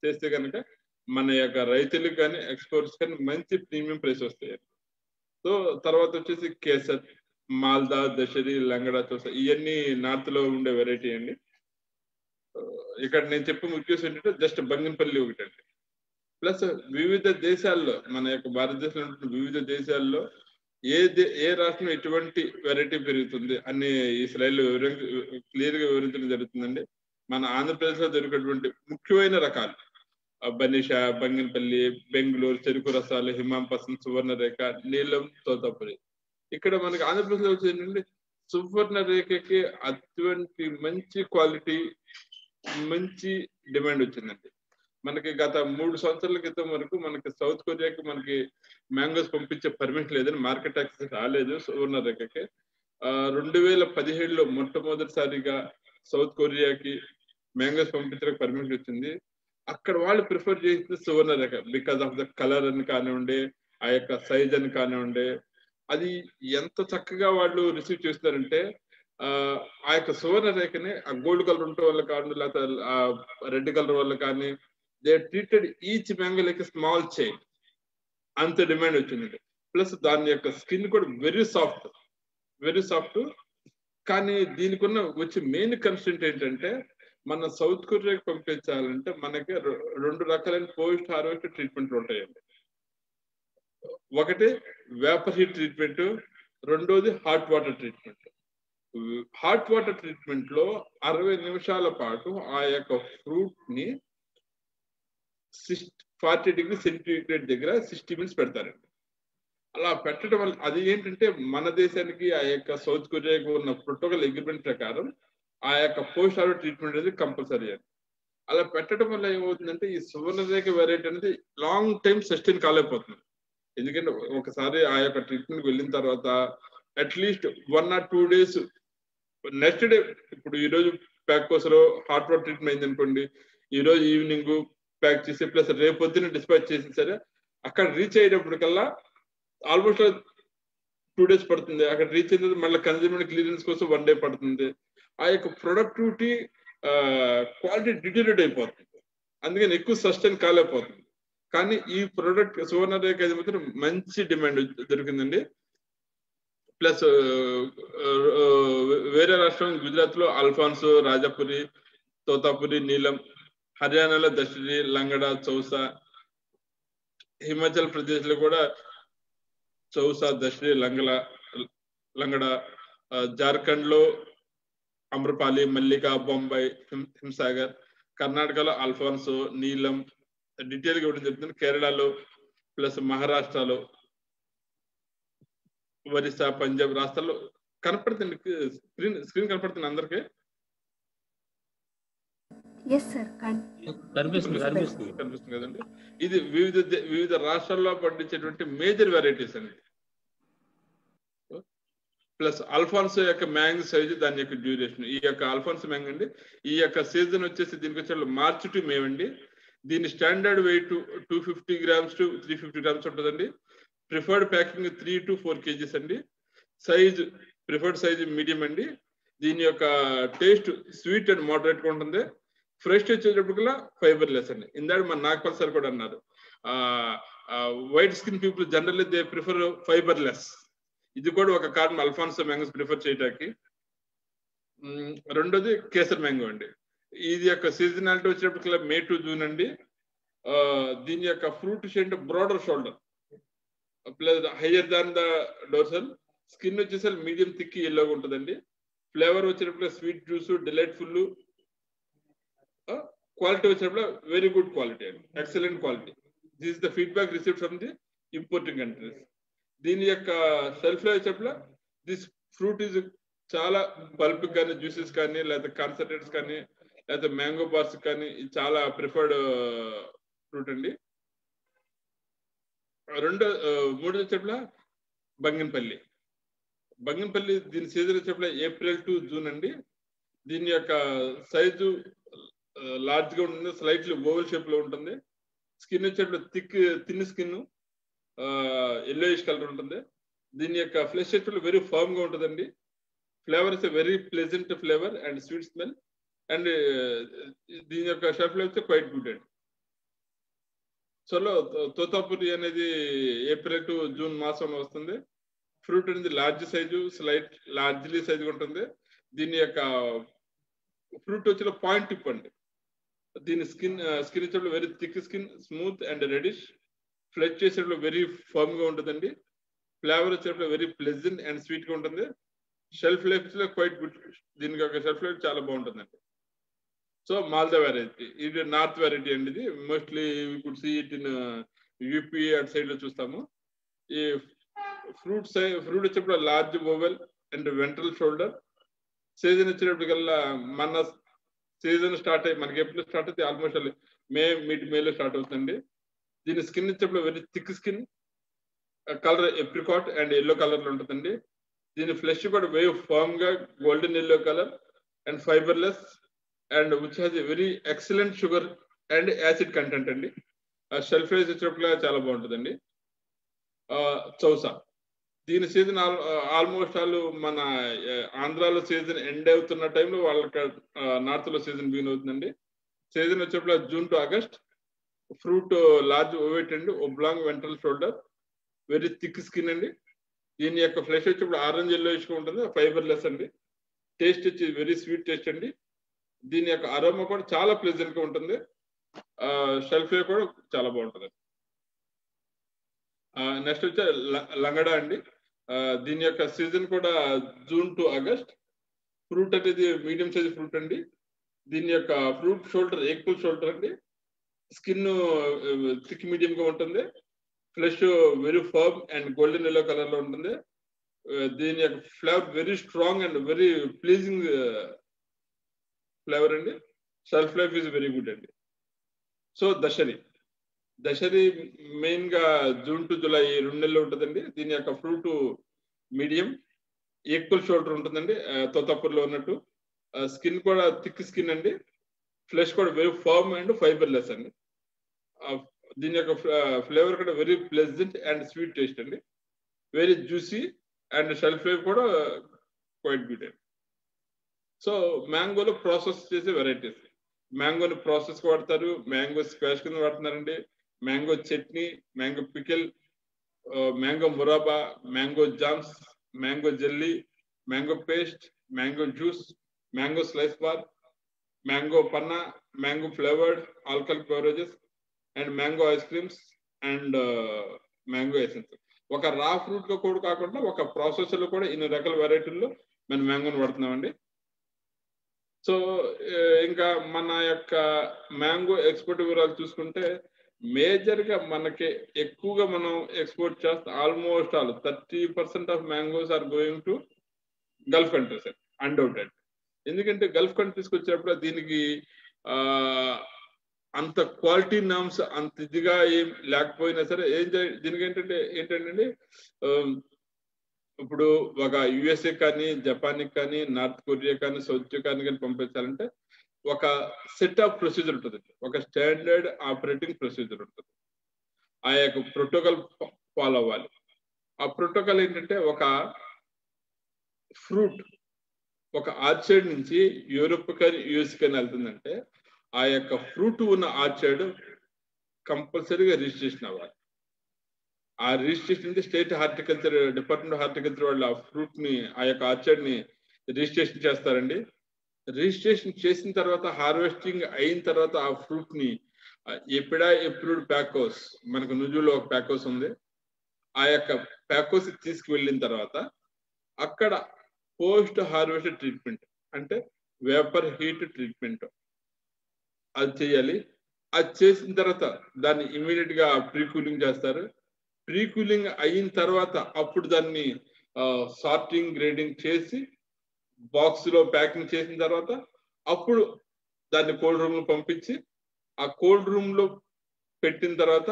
చేస్తే కనుక మన యొక్క రైతులకు కానీ ఎక్స్పోర్ట్స్ కానీ మంచి ప్రీమియం ప్రైస్ వస్తాయి. సో తర్వాత వచ్చేసి కేసర్, మాల్దా, దశరి, లంగడా, చోసా ఇవన్నీ నార్త్ లో ఉండే వెరైటీ అండి. ఇక్కడ నేను చెప్పే ఉద్దేశం ఏంటంటే జస్ట్ బంగినపల్లి ఒకటండి. ప్లస్ వివిధ దేశాల్లో, మన యొక్క భారతదేశంలో ఉన్న వివిధ దేశాల్లో ఏ రాష్ట్రం ఎటువంటి వెరైటీ పెరుగుతుంది అని ఈ స్లైడ్ లో క్లియర్ గా వివరించడం జరుగుతుందండి. మన ఆంధ్రప్రదేశ్ లో దొరికేటువంటి ముఖ్యమైన రకాలు బనిషా, బంగినపల్లి, బెంగళూరు, చెరుకు రసాలు, హిమాంపసం, సువర్ణరేఖ, నీలం, తోతాపురి. ఇక్కడ మనకి ఆంధ్రప్రదేశ్ లో వచ్చేది సువర్ణరేఖకి అటువంటి మంచి క్వాలిటీ, మంచి డిమాండ్ వచ్చిందండి. మనకి గత 3 సంవత్సరాల క్రితం వరకు మనకి సౌత్ కొరియాకి మనకి మ్యాంగోస్ పంపించే పర్మిషన్ లేదని, మార్కెట్ యాక్సెస్ రాలేదు సువర్ణరేఖకి. 2017లో మొట్టమొదటిసారిగా సౌత్ కొరియాకి మ్యాంగోస్ పంపించడానికి పర్మిషన్ వచ్చింది. అక్కడ వాళ్ళు ప్రిఫర్ చేసింది Suvarnarekha because of the colour అని కానివ్వండి, ఆ యొక్క సైజ్ అని కానివ్వండి, అది ఎంత చక్కగా వాళ్ళు రిసీవ్ చేస్తారంటే ఆ యొక్క సువర్ణరేఖని ఆ గోల్డ్ కలర్ ఉండటం వల్ల కానీ, లేకపోతే ఆ రెడ్ కలర్ వల్ల కానీ, they treated each mango like small chain. అంత డిమాండ్ వచ్చిందండి. ప్లస్ దాని యొక్క స్కిన్ కూడా వెరీ సాఫ్ట్. కానీ దీనికి ఉన్న వచ్చే మెయిన్ కన్స్టెంట్ ఏంటంటే మన సౌత్ కొరియాకి పంపించాలంటే మనకి 2 రకాలైన పోస్ట్ హార్వెస్ట్ ట్రీట్మెంట్లు ఉంటాయండి. ఒకటి వేపర్ హీట్ ట్రీట్మెంట్, రెండోది hot water treatment. Hot water treatment లో 60 నిమిషాల పాటు ఆ యొక్క ఫ్రూట్ ని 40 డిగ్రీ సెంటీగ్రేడ్ దగ్గర 60 మినిట్స్ పెడతారండి. అలా పెట్టడం వల్ల అది ఏంటంటే మన దేశానికి ఆ యొక్క సౌత్ కొరియాకి ఉన్న ప్రోటోకాల్ అగ్రిమెంట్ ప్రకారం ఆ యొక్క పోస్ట్ హార్వెస్ట్ ట్రీట్మెంట్ అనేది కంపల్సరీ అండి. అలా పెట్టడం వల్ల ఏమవుతుందంటే ఈ సువర్ణరేఖ వెరైటీ అనేది లాంగ్ టైం సస్టైన్ కాలేకపోతుంది. ఎందుకంటే ఒకసారి ఆ యొక్క ట్రీట్మెంట్ వెళ్ళిన తర్వాత at least 1 or 2 days next day, ఇప్పుడు ఈ రోజు ప్యాక్ కోసం హాట్ వాటర్ ట్రీట్మెంట్ అయింది అనుకోండి, ఈ రోజు ఈవినింగ్ ప్యాక్ చేసి ప్లస్ రేపు పొద్దున్న డిస్పాచ్ చేసి సరే అక్కడ రీచ్ అయ్యేటప్పటికల్లా ఆల్మోస్ట్ 2 days పడుతుంది. అక్కడ రీచ్ అయిన మళ్ళీ కన్జ్యూమర్ క్లియరెన్స్ కోసం 1 day పడుతుంది. ఆ యొక్క ప్రొడక్టివిటీ క్వాలిటీ డిటోరియేట్ అయిపోతుంది. అందుకని ఎక్కువ సస్టైన్ కాలేకపోతుంది. కానీ ఈ ప్రొడక్ట్ సువర్ణరేఖ అది మాత్రం మంచి డిమాండ్ దొరికిందండి. ప్లస్ వేరే రాష్ట్రం గుజరాత్ లో అల్ఫాన్సో, రాజాపురి, తోతాపురి, నీలం, హర్యానాలో దశరి, లంగడా, చౌసా, హిమాచల్ ప్రదేశ్ లో కూడా చౌసా, దశరి, లంగడా, జార్ఖండ్ లో అమ్రపాలి, మల్లిక, బొంబాయి, హింసాగర్, కర్ణాటకలో అల్ఫాన్సో, నీలం డీటెయిల్ గా ఇవ్వడం జరుగుతుంది. కేరళలో ప్లస్ మహారాష్ట్రలో, ఒరిస్సా, పంజాబ్ రాష్ట్రాల్లో కనపడుతుంది. స్క్రీన్ కనపడుతుంది అందరికి? కనిపిస్తుంది కదండి. ఇది వివిధ రాష్ట్రాల్లో పండించేటువంటి మేజర్ వెరైటీస్ అండి. ప్లస్ అల్ఫాన్సో యొక్క మ్యాంగో సైజు, దాని యొక్క డ్యూరేషన్. ఈ యొక్క అల్ఫాన్సో మ్యాంగో అండి, ఈ యొక్క సీజన్ వచ్చేసి దీనికి వచ్చే మార్చి టు మే అండి. దీని standard weight 250 grams to 350 grams ఉంటుందండి. ప్రిఫర్డ్ ప్యాకింగ్ 3 to 4 kgs అండి. సైజ్ ప్రిఫర్డ్ సైజ్ మీడియం అండి. దీని యొక్క టేస్ట్ స్వీట్ అండ్ మోడరేట్ గా ఉంటుంది. ఫ్రెష్ వచ్చేటప్పటికల్లా ఫైబర్లెస్ అండి. ఇందాక మన నాగపల్ సార్ కూడా అన్నారు, white skin people generally they prefer fibreless. ఇది కూడా ఒక కారణం అల్ఫాన్సో మ్యాంగోస్ ప్రిఫర్ చేయడానికి. రెండోది కేసర్ మ్యాంగో అండి. ఇది యొక్క సీజనాలిటీ వచ్చేటప్పటికల్లా May to June అండి. దీని యొక్క fruit shade broader shoulder plus higher than the dorsal. Skin వచ్చేసరికి మీడియం థిక్ ఎల్లోగా ఉంటుందండి. ఫ్లేవర్ వచ్చేటప్పుడు స్వీట్ జ్యూస్, డిలైట్ఫుల్. క్వాలిటీ వచ్చేటప్పుడు వెరీ గుడ్ క్వాలిటీ అండి, excellent quality. This is the feedback received from the importing countries. దీని యొక్క shelf life వచ్చేటప్పుడు this fruit is చాలా pulp కానీ, జ్యూసెస్ కానీ, లేకపోతే కాన్సన్ట్రేట్స్ కానీ, లేకపోతే మ్యాంగో బార్స్ కానీ చాలా ప్రిఫర్డ్ ఫ్రూట్ అండి. మూడు వచ్చేటప్పుడు బంగినపల్లి దీని సీజన్ వచ్చేటప్పుడు April to June అండి. దీని యొక్క సైజు లార్జ్ గా ఉంటుంది, స్లైట్లీ ఓవల్ షేప్ లో ఉంటుంది. స్కిన్ వచ్చేటప్పుడు థిన్ స్కిన్, ఎల్లోయిష్ కలర్ ఉంటుంది. దీని యొక్క ఫ్లెష్ వచ్చేటప్పుడు వెరీ ఫర్మ్ గా ఉంటుందండి. Flavour is very pleasant flavour and sweet smell. And దీని యొక్క షెల్ఫ్ లైఫ్ క్వైట్ గుడ్ అండి. తోతాపురి అనేది April to June మాసంలో వస్తుంది. ఫ్రూట్ అనేది లార్జ్ సైజు, లార్జ్లీ సైజు ఉంటుంది. దీని యొక్క ఫ్రూట్ వచ్చే పాయింట్ టిప్ అండి. దీని స్కిన్ వచ్చేటప్పుడు very thick skin, smooth and reddish. Flesh చేసేటప్పుడు వెరీ ఫర్మ్ గా ఉంటుందండి. ఫ్లేవర్ వచ్చేటప్పుడు వెరీ ప్లెజెంట్ అండ్ స్వీట్ గా ఉంటుంది. Shelf life quite good. దీనికి యొక్క షెల్ఫ్ లైఫ్ చాలా బాగుంటుందండి. సో మాల్దా వెరైటీ, ఇది నార్త్ వెరైటీ అండి. ఇది mostly could see it in UP అటు సైడ్ లో చూస్తాము. ఈ ఫ్రూట్ వచ్చేటప్పుడు large oval and ventral shoulder. Season వచ్చేటప్పటికల్లా మన సీజన్ స్టార్ట్ అయ్యి మనకి ఎప్పుడు స్టార్ట్ అవుతుంది, ఆల్మోస్ట్ మేలో స్టార్ట్ అవుతుంది. దీని స్కిన్ వచ్చేటప్పుడు very thick skin, colour apricot and yellow colour లో ఉంటుందండి. దీని ఫ్లెష్ కూడా వెరీ ఫర్మ్ గా golden yellow colour and fibreless and which has a very excellent sugar and acid content అండి. షెల్ఫ్ లైఫ్ వచ్చేటప్పుడు చాలా బాగుంటుందండి. చౌసా దీని సీజన్ ఆల్మోస్ట్ మన ఆంధ్రాలో సీజన్ ఎండ్ అవుతున్న టైంలో వాళ్ళకి నార్త్ లో సీజన్ బిగిన్ అవుతుందండి. సీజన్ వచ్చేప్పుడు June to August. Fruit large ovate అండి, oblong ventral shoulder, very thick skin అండి. దీని యొక్క ఫ్లెష్ వచ్చేప్పుడు ఆరెంజ్ ఎల్లోయిష్ గా ఉంటుంది, ఫైబర్లెస్ అండి. టేస్ట్ వచ్చి వెరీ స్వీట్ టేస్ట్ అండి. దీని యొక్క అరోమా కూడా చాలా ప్లెజెంట్ గా ఉంటుంది. షెల్ఫ్ లైఫ్ కూడా చాలా బాగుంటుంది. నెక్స్ట్ వచ్చే లంగడా అండి. దీని యొక్క సీజన్ కూడా జూన్ టు ఆగస్ట్. ఫ్రూట్ అనేది మీడియం సైజ్ ఫ్రూట్ అండి. దీని యొక్క ఫ్రూట్ షోల్డర్ ఈక్వల్ షోల్డర్ అండి. స్కిన్ థిక్ మీడియం గా ఉంటుంది. Flesh very firm and golden yellow colour లో ఉంటుంది. దీని యొక్క flavour very strong and very pleasing flavour అండి. Shelf life is very good అండి. సో దశరి మెయిన్ గా జూన్ టు జూలై 2 నెలలు ఉంటుందండి. దీని యొక్క ఫ్రూట్ మీడియం ఈక్వల్ షోల్డర్ ఉంటుందండి, తోతాపూర్లో ఉన్నట్టు. స్కిన్ కూడా థిక్ స్కిన్ అండి. ఫ్లెష్ కూడా వెరీ ఫర్మ్ అండ్ ఫైబర్లెస్ అండి. దీని యొక్క ఫ్లేవర్ కూడా very pleasant and sweet taste అండి. Very juicy and shelf life కూడా క్వైట్ గుడ్ అండి. సో మ్యాంగోలో ప్రాసెస్ చేసే వెరైటీస్, మ్యాంగోని ప్రాసెస్ వాడతారు, మ్యాంగో స్క్వాష్ కింద వాడుతున్నారండి, mango chutney, mango pickle, mango murabba, mango jams, mango jelly, mango paste, mango juice, mango slice bar, mango panna, mango flavoured alcoholic beverages and mango ice creams and mango essence. ఒక రా fruit లో కూడా కాకుండా ఒక process లో కూడా ఇన్ని రకాల వెరైటీల్లో మనం మ్యాంగోని వాడుతున్నామండి. సో ఇంకా మన యొక్క మ్యాంగో ఎక్స్పోర్ట్ వివరాలు చూసుకుంటే మేజర్ గా మనకి ఎక్కువగా మనం ఎక్స్పోర్ట్ చేస్తాం. Almost all 30% of mangoes are going to Gulf countries undoubted. ఎందుకంటే గల్ఫ్ కంట్రీస్కి వచ్చేటప్పుడు దీనికి అంత క్వాలిటీ నామ్స్ అంత ఇదిగా ఏం లేకపోయినా సరే దీనికి ఏంటంటే ఇప్పుడు ఒక యుఎస్ఏ కానీ, జపాన్కి కానీ, నార్త్ కొరియా కానీ, సౌత్ కానీ పంపించాలంటే ఒక సెట్ ఆఫ్ ప్రొసీజర్ ఉంటుంది, ఒక స్టాండర్డ్ ఆపరేటింగ్ ప్రొసీజర్ ఉంటుంది. ఆ యొక్క ప్రోటోకాల్ ఫాలో అవ్వాలి. ఆ ప్రోటోకాల్ ఏంటంటే ఒక ఫ్రూట్ ఒక ఆర్చర్డ్ నుంచి యూరోప్ కానీ యుఎస్ కానీ వెళ్తుందంటే ఆ యొక్క ఫ్రూట్ ఉన్న ఆర్చర్డ్ కంపల్సరీగా రిజిస్ట్రేషన్ అవ్వాలి. ఆ registration state horticulture department of horticulture వాళ్ళు ఆ ఫ్రూట్ ని, ఆ యొక్క ఆర్చర్డ్ ని రిజిస్ట్రేషన్ చేస్తారండి. రిజిస్ట్రేషన్ చేసిన తర్వాత హార్వెస్టింగ్ అయిన తర్వాత ఆ ఫ్రూట్ ని ఎపిడా ఎప్రూవ్డ్ ప్యాక్ హౌస్, మనకు నుజులో ఒక ప్యాక్ హౌస్ ఉంది, ఆ యొక్క ప్యాక్ హౌస్ తీసుకువెళ్ళిన తర్వాత అక్కడ పోస్ట్ హార్వెస్ట్ ట్రీట్మెంట్ అంటే వేపర్ హీట్ ట్రీట్మెంట్ అది చేయాలి. అది చేసిన తర్వాత దాన్ని ఇమీడియట్ గా ప్రీ కూలింగ్ చేస్తారు. ప్రీ కూలింగ్ అయిన తర్వాత అప్పుడు దాన్ని సార్టింగ్ గ్రేడింగ్ చేసి బాక్స్ లో ప్యాకింగ్ చేసిన తర్వాత అప్పుడు దాన్ని కోల్డ్ రూమ్ లో పంపించి ఆ కోల్డ్ రూమ్ లో పెట్టిన తర్వాత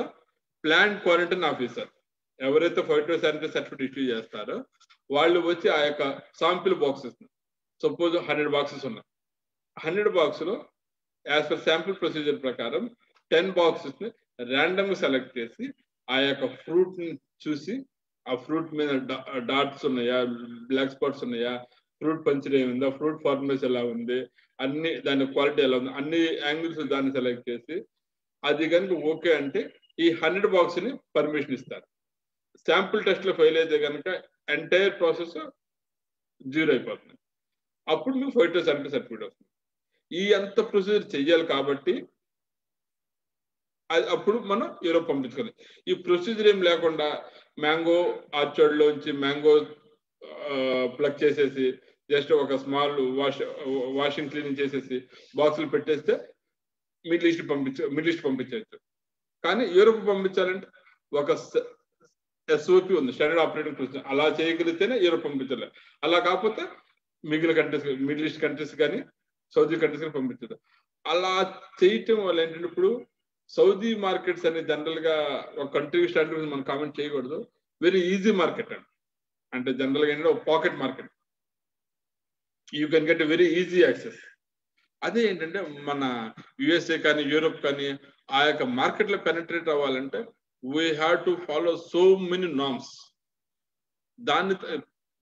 ప్లాంట్ క్వారంటైన్ ఆఫీసర్ ఎవరైతే ఫైటోసానిటరీ సర్టిఫికేట్ ఇష్యూ చేస్తారో వాళ్ళు వచ్చి ఆ యొక్క శాంపిల్ బాక్సెస్, సపోజ్ 100 బాక్సెస్ ఉన్నాయి, 100 బాక్స్ లో యాజ్ పర్ శాంపిల్ ప్రొసీజర్ ప్రకారం 10 బాక్సెస్ ని ర్యాండమ్ గా సెలెక్ట్ చేసి ఆ యొక్క ఫ్రూట్ ని చూసి ఆ ఫ్రూట్ మీద డాట్స్ ఉన్నాయా, బ్లాక్ స్పాట్స్ ఉన్నాయా, ఫ్రూట్ పంచర్ ఏముందా, ఫ్రూట్ ఫార్మేషన్ ఎలా ఉంది, అన్ని దాని క్వాలిటీ ఎలా ఉంది, అన్ని యాంగిల్స్ దాన్ని సెలెక్ట్ చేసి అది కనుక ఓకే అంటే ఈ 100 బాక్స్ ని పర్మిషన్ ఇస్తారు. శాంపుల్ టెస్ట్ లో ఫెయిల్ అయితే కనుక ఎంటైర్ ప్రాసెస్ 0 అయిపోతుంది. అప్పుడు మీకు ఫైటోసానిటరీ సర్టిఫికేట్ వస్తుంది. ఈ అంత ప్రొసీజర్ చెయ్యాలి కాబట్టి అప్పుడు మనం యూరోప్ పంపించుకోవాలి. ఈ ప్రొసీజర్ ఏం లేకుండా మ్యాంగో ఆర్చర్డ్ లోంచి మ్యాంగో ప్లగ్ చేసేసి జస్ట్ ఒక స్మాల్ వాషింగ్ క్లీనింగ్ చేసేసి బాక్సులు పెట్టేస్తే మిడిల్ ఈస్ట్ పంపించవచ్చు. కానీ యూరోప్ పంపించాలంటే ఒక ఎస్ఓపి ఉంది, స్టాండర్డ్ ఆపరేటింగ్ ప్రొసీజర్. అలా చేయగలిగితేనే యూరోప్ పంపించాలి. అలా కాకపోతే మిగిలిన కంట్రీస్, మిడిల్ ఈస్ట్ కంట్రీస్ కానీ సౌదీ కంట్రీస్ కానీ పంపించదు. అలా చేయటం వల్ల ఏంటంటే ఇప్పుడు సౌదీ మార్కెట్స్ అనేది జనరల్ గా ఒక కంట్రీ స్టాండర్డ్ మనం కామెంట్ చేయకూడదు. వెరీ ఈజీ మార్కెట్ అండి, అంటే జనరల్ గా ఏంటంటే ఒక pocket market, you can get very easy access. అదే ఏంటంటే మన యుఎస్ఏ కానీ యూరోప్ కానీ ఆ యొక్క మార్కెట్ లో పెనట్రేట్ అవ్వాలంటే we have to follow so many norms.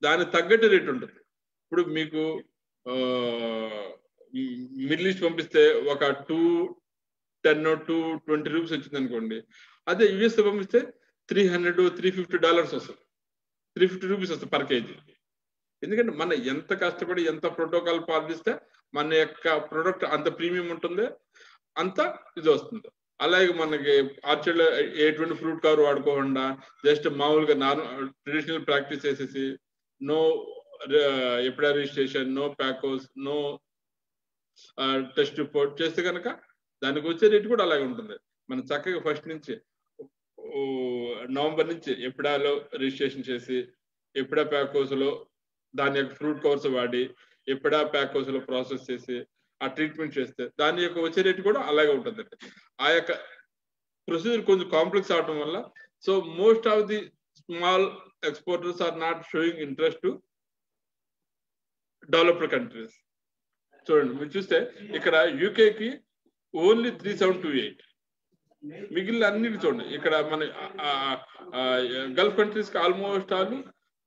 దాని తగ్గట్టు రేట్ ఉంటుంది. ఇప్పుడు మీకు మిడిల్ ఈస్ట్ పంపిస్తే ఒక 210 to 20 రూపీస్ వచ్చింది అనుకోండి. అదే యుఎస్ఏ పంపిస్తే $300-350 వస్తుంది, 350 రూపీస్ వస్తుంది పర్ కేజీ. ఎందుకంటే మన ఎంత కష్టపడి ఎంత ప్రోటోకాల్ పాటిస్తే మన యొక్క ప్రొడక్ట్ అంత ప్రీమియం ఉంటుంది, అంత ఇది వస్తుంది. అలాగే మనకి ఆర్చర్డ్ ఎటువంటి ఫ్రూట్ కవర్ వాడుకోకుండా జస్ట్ మామూలుగా నార్మల్ ట్రెడిషనల్ ప్రాక్టీస్ చేసేసి no APEDA registration, no packhouse, no test report చేస్తే కనుక దానికి వచ్చే రేట్ కూడా అలాగే ఉంటుంది. మనం చక్కగా ఫస్ట్ నుంచి నవంబర్ నుంచి ఎప్పుడాలో రిజిస్ట్రేషన్ చేసి ఎప్పుడా ప్యాకోస్ లో దాని యొక్క ఫ్రూట్ కవర్స్ వాడి ఎప్పుడా ప్యాకోస్ లో ప్రాసెస్ చేసి ఆ ట్రీట్మెంట్ చేస్తే దాని యొక్క వచ్చే రేట్ కూడా అలాగే ఉంటుంది. ఆ యొక్క ప్రొసీజర్ కొంచెం కాంప్లెక్స్ అవడం వల్ల so most of the small exporters are not showing interest to developed countries. చూడండి మీరు చూస్తే ఇక్కడ యూకేకి ఓన్లీ 3728, మిగిలిన అన్నిటి చూడండి. ఇక్కడ మన గల్ఫ్ కంట్రీస్ కి ఆల్మోస్ట్ ఆల్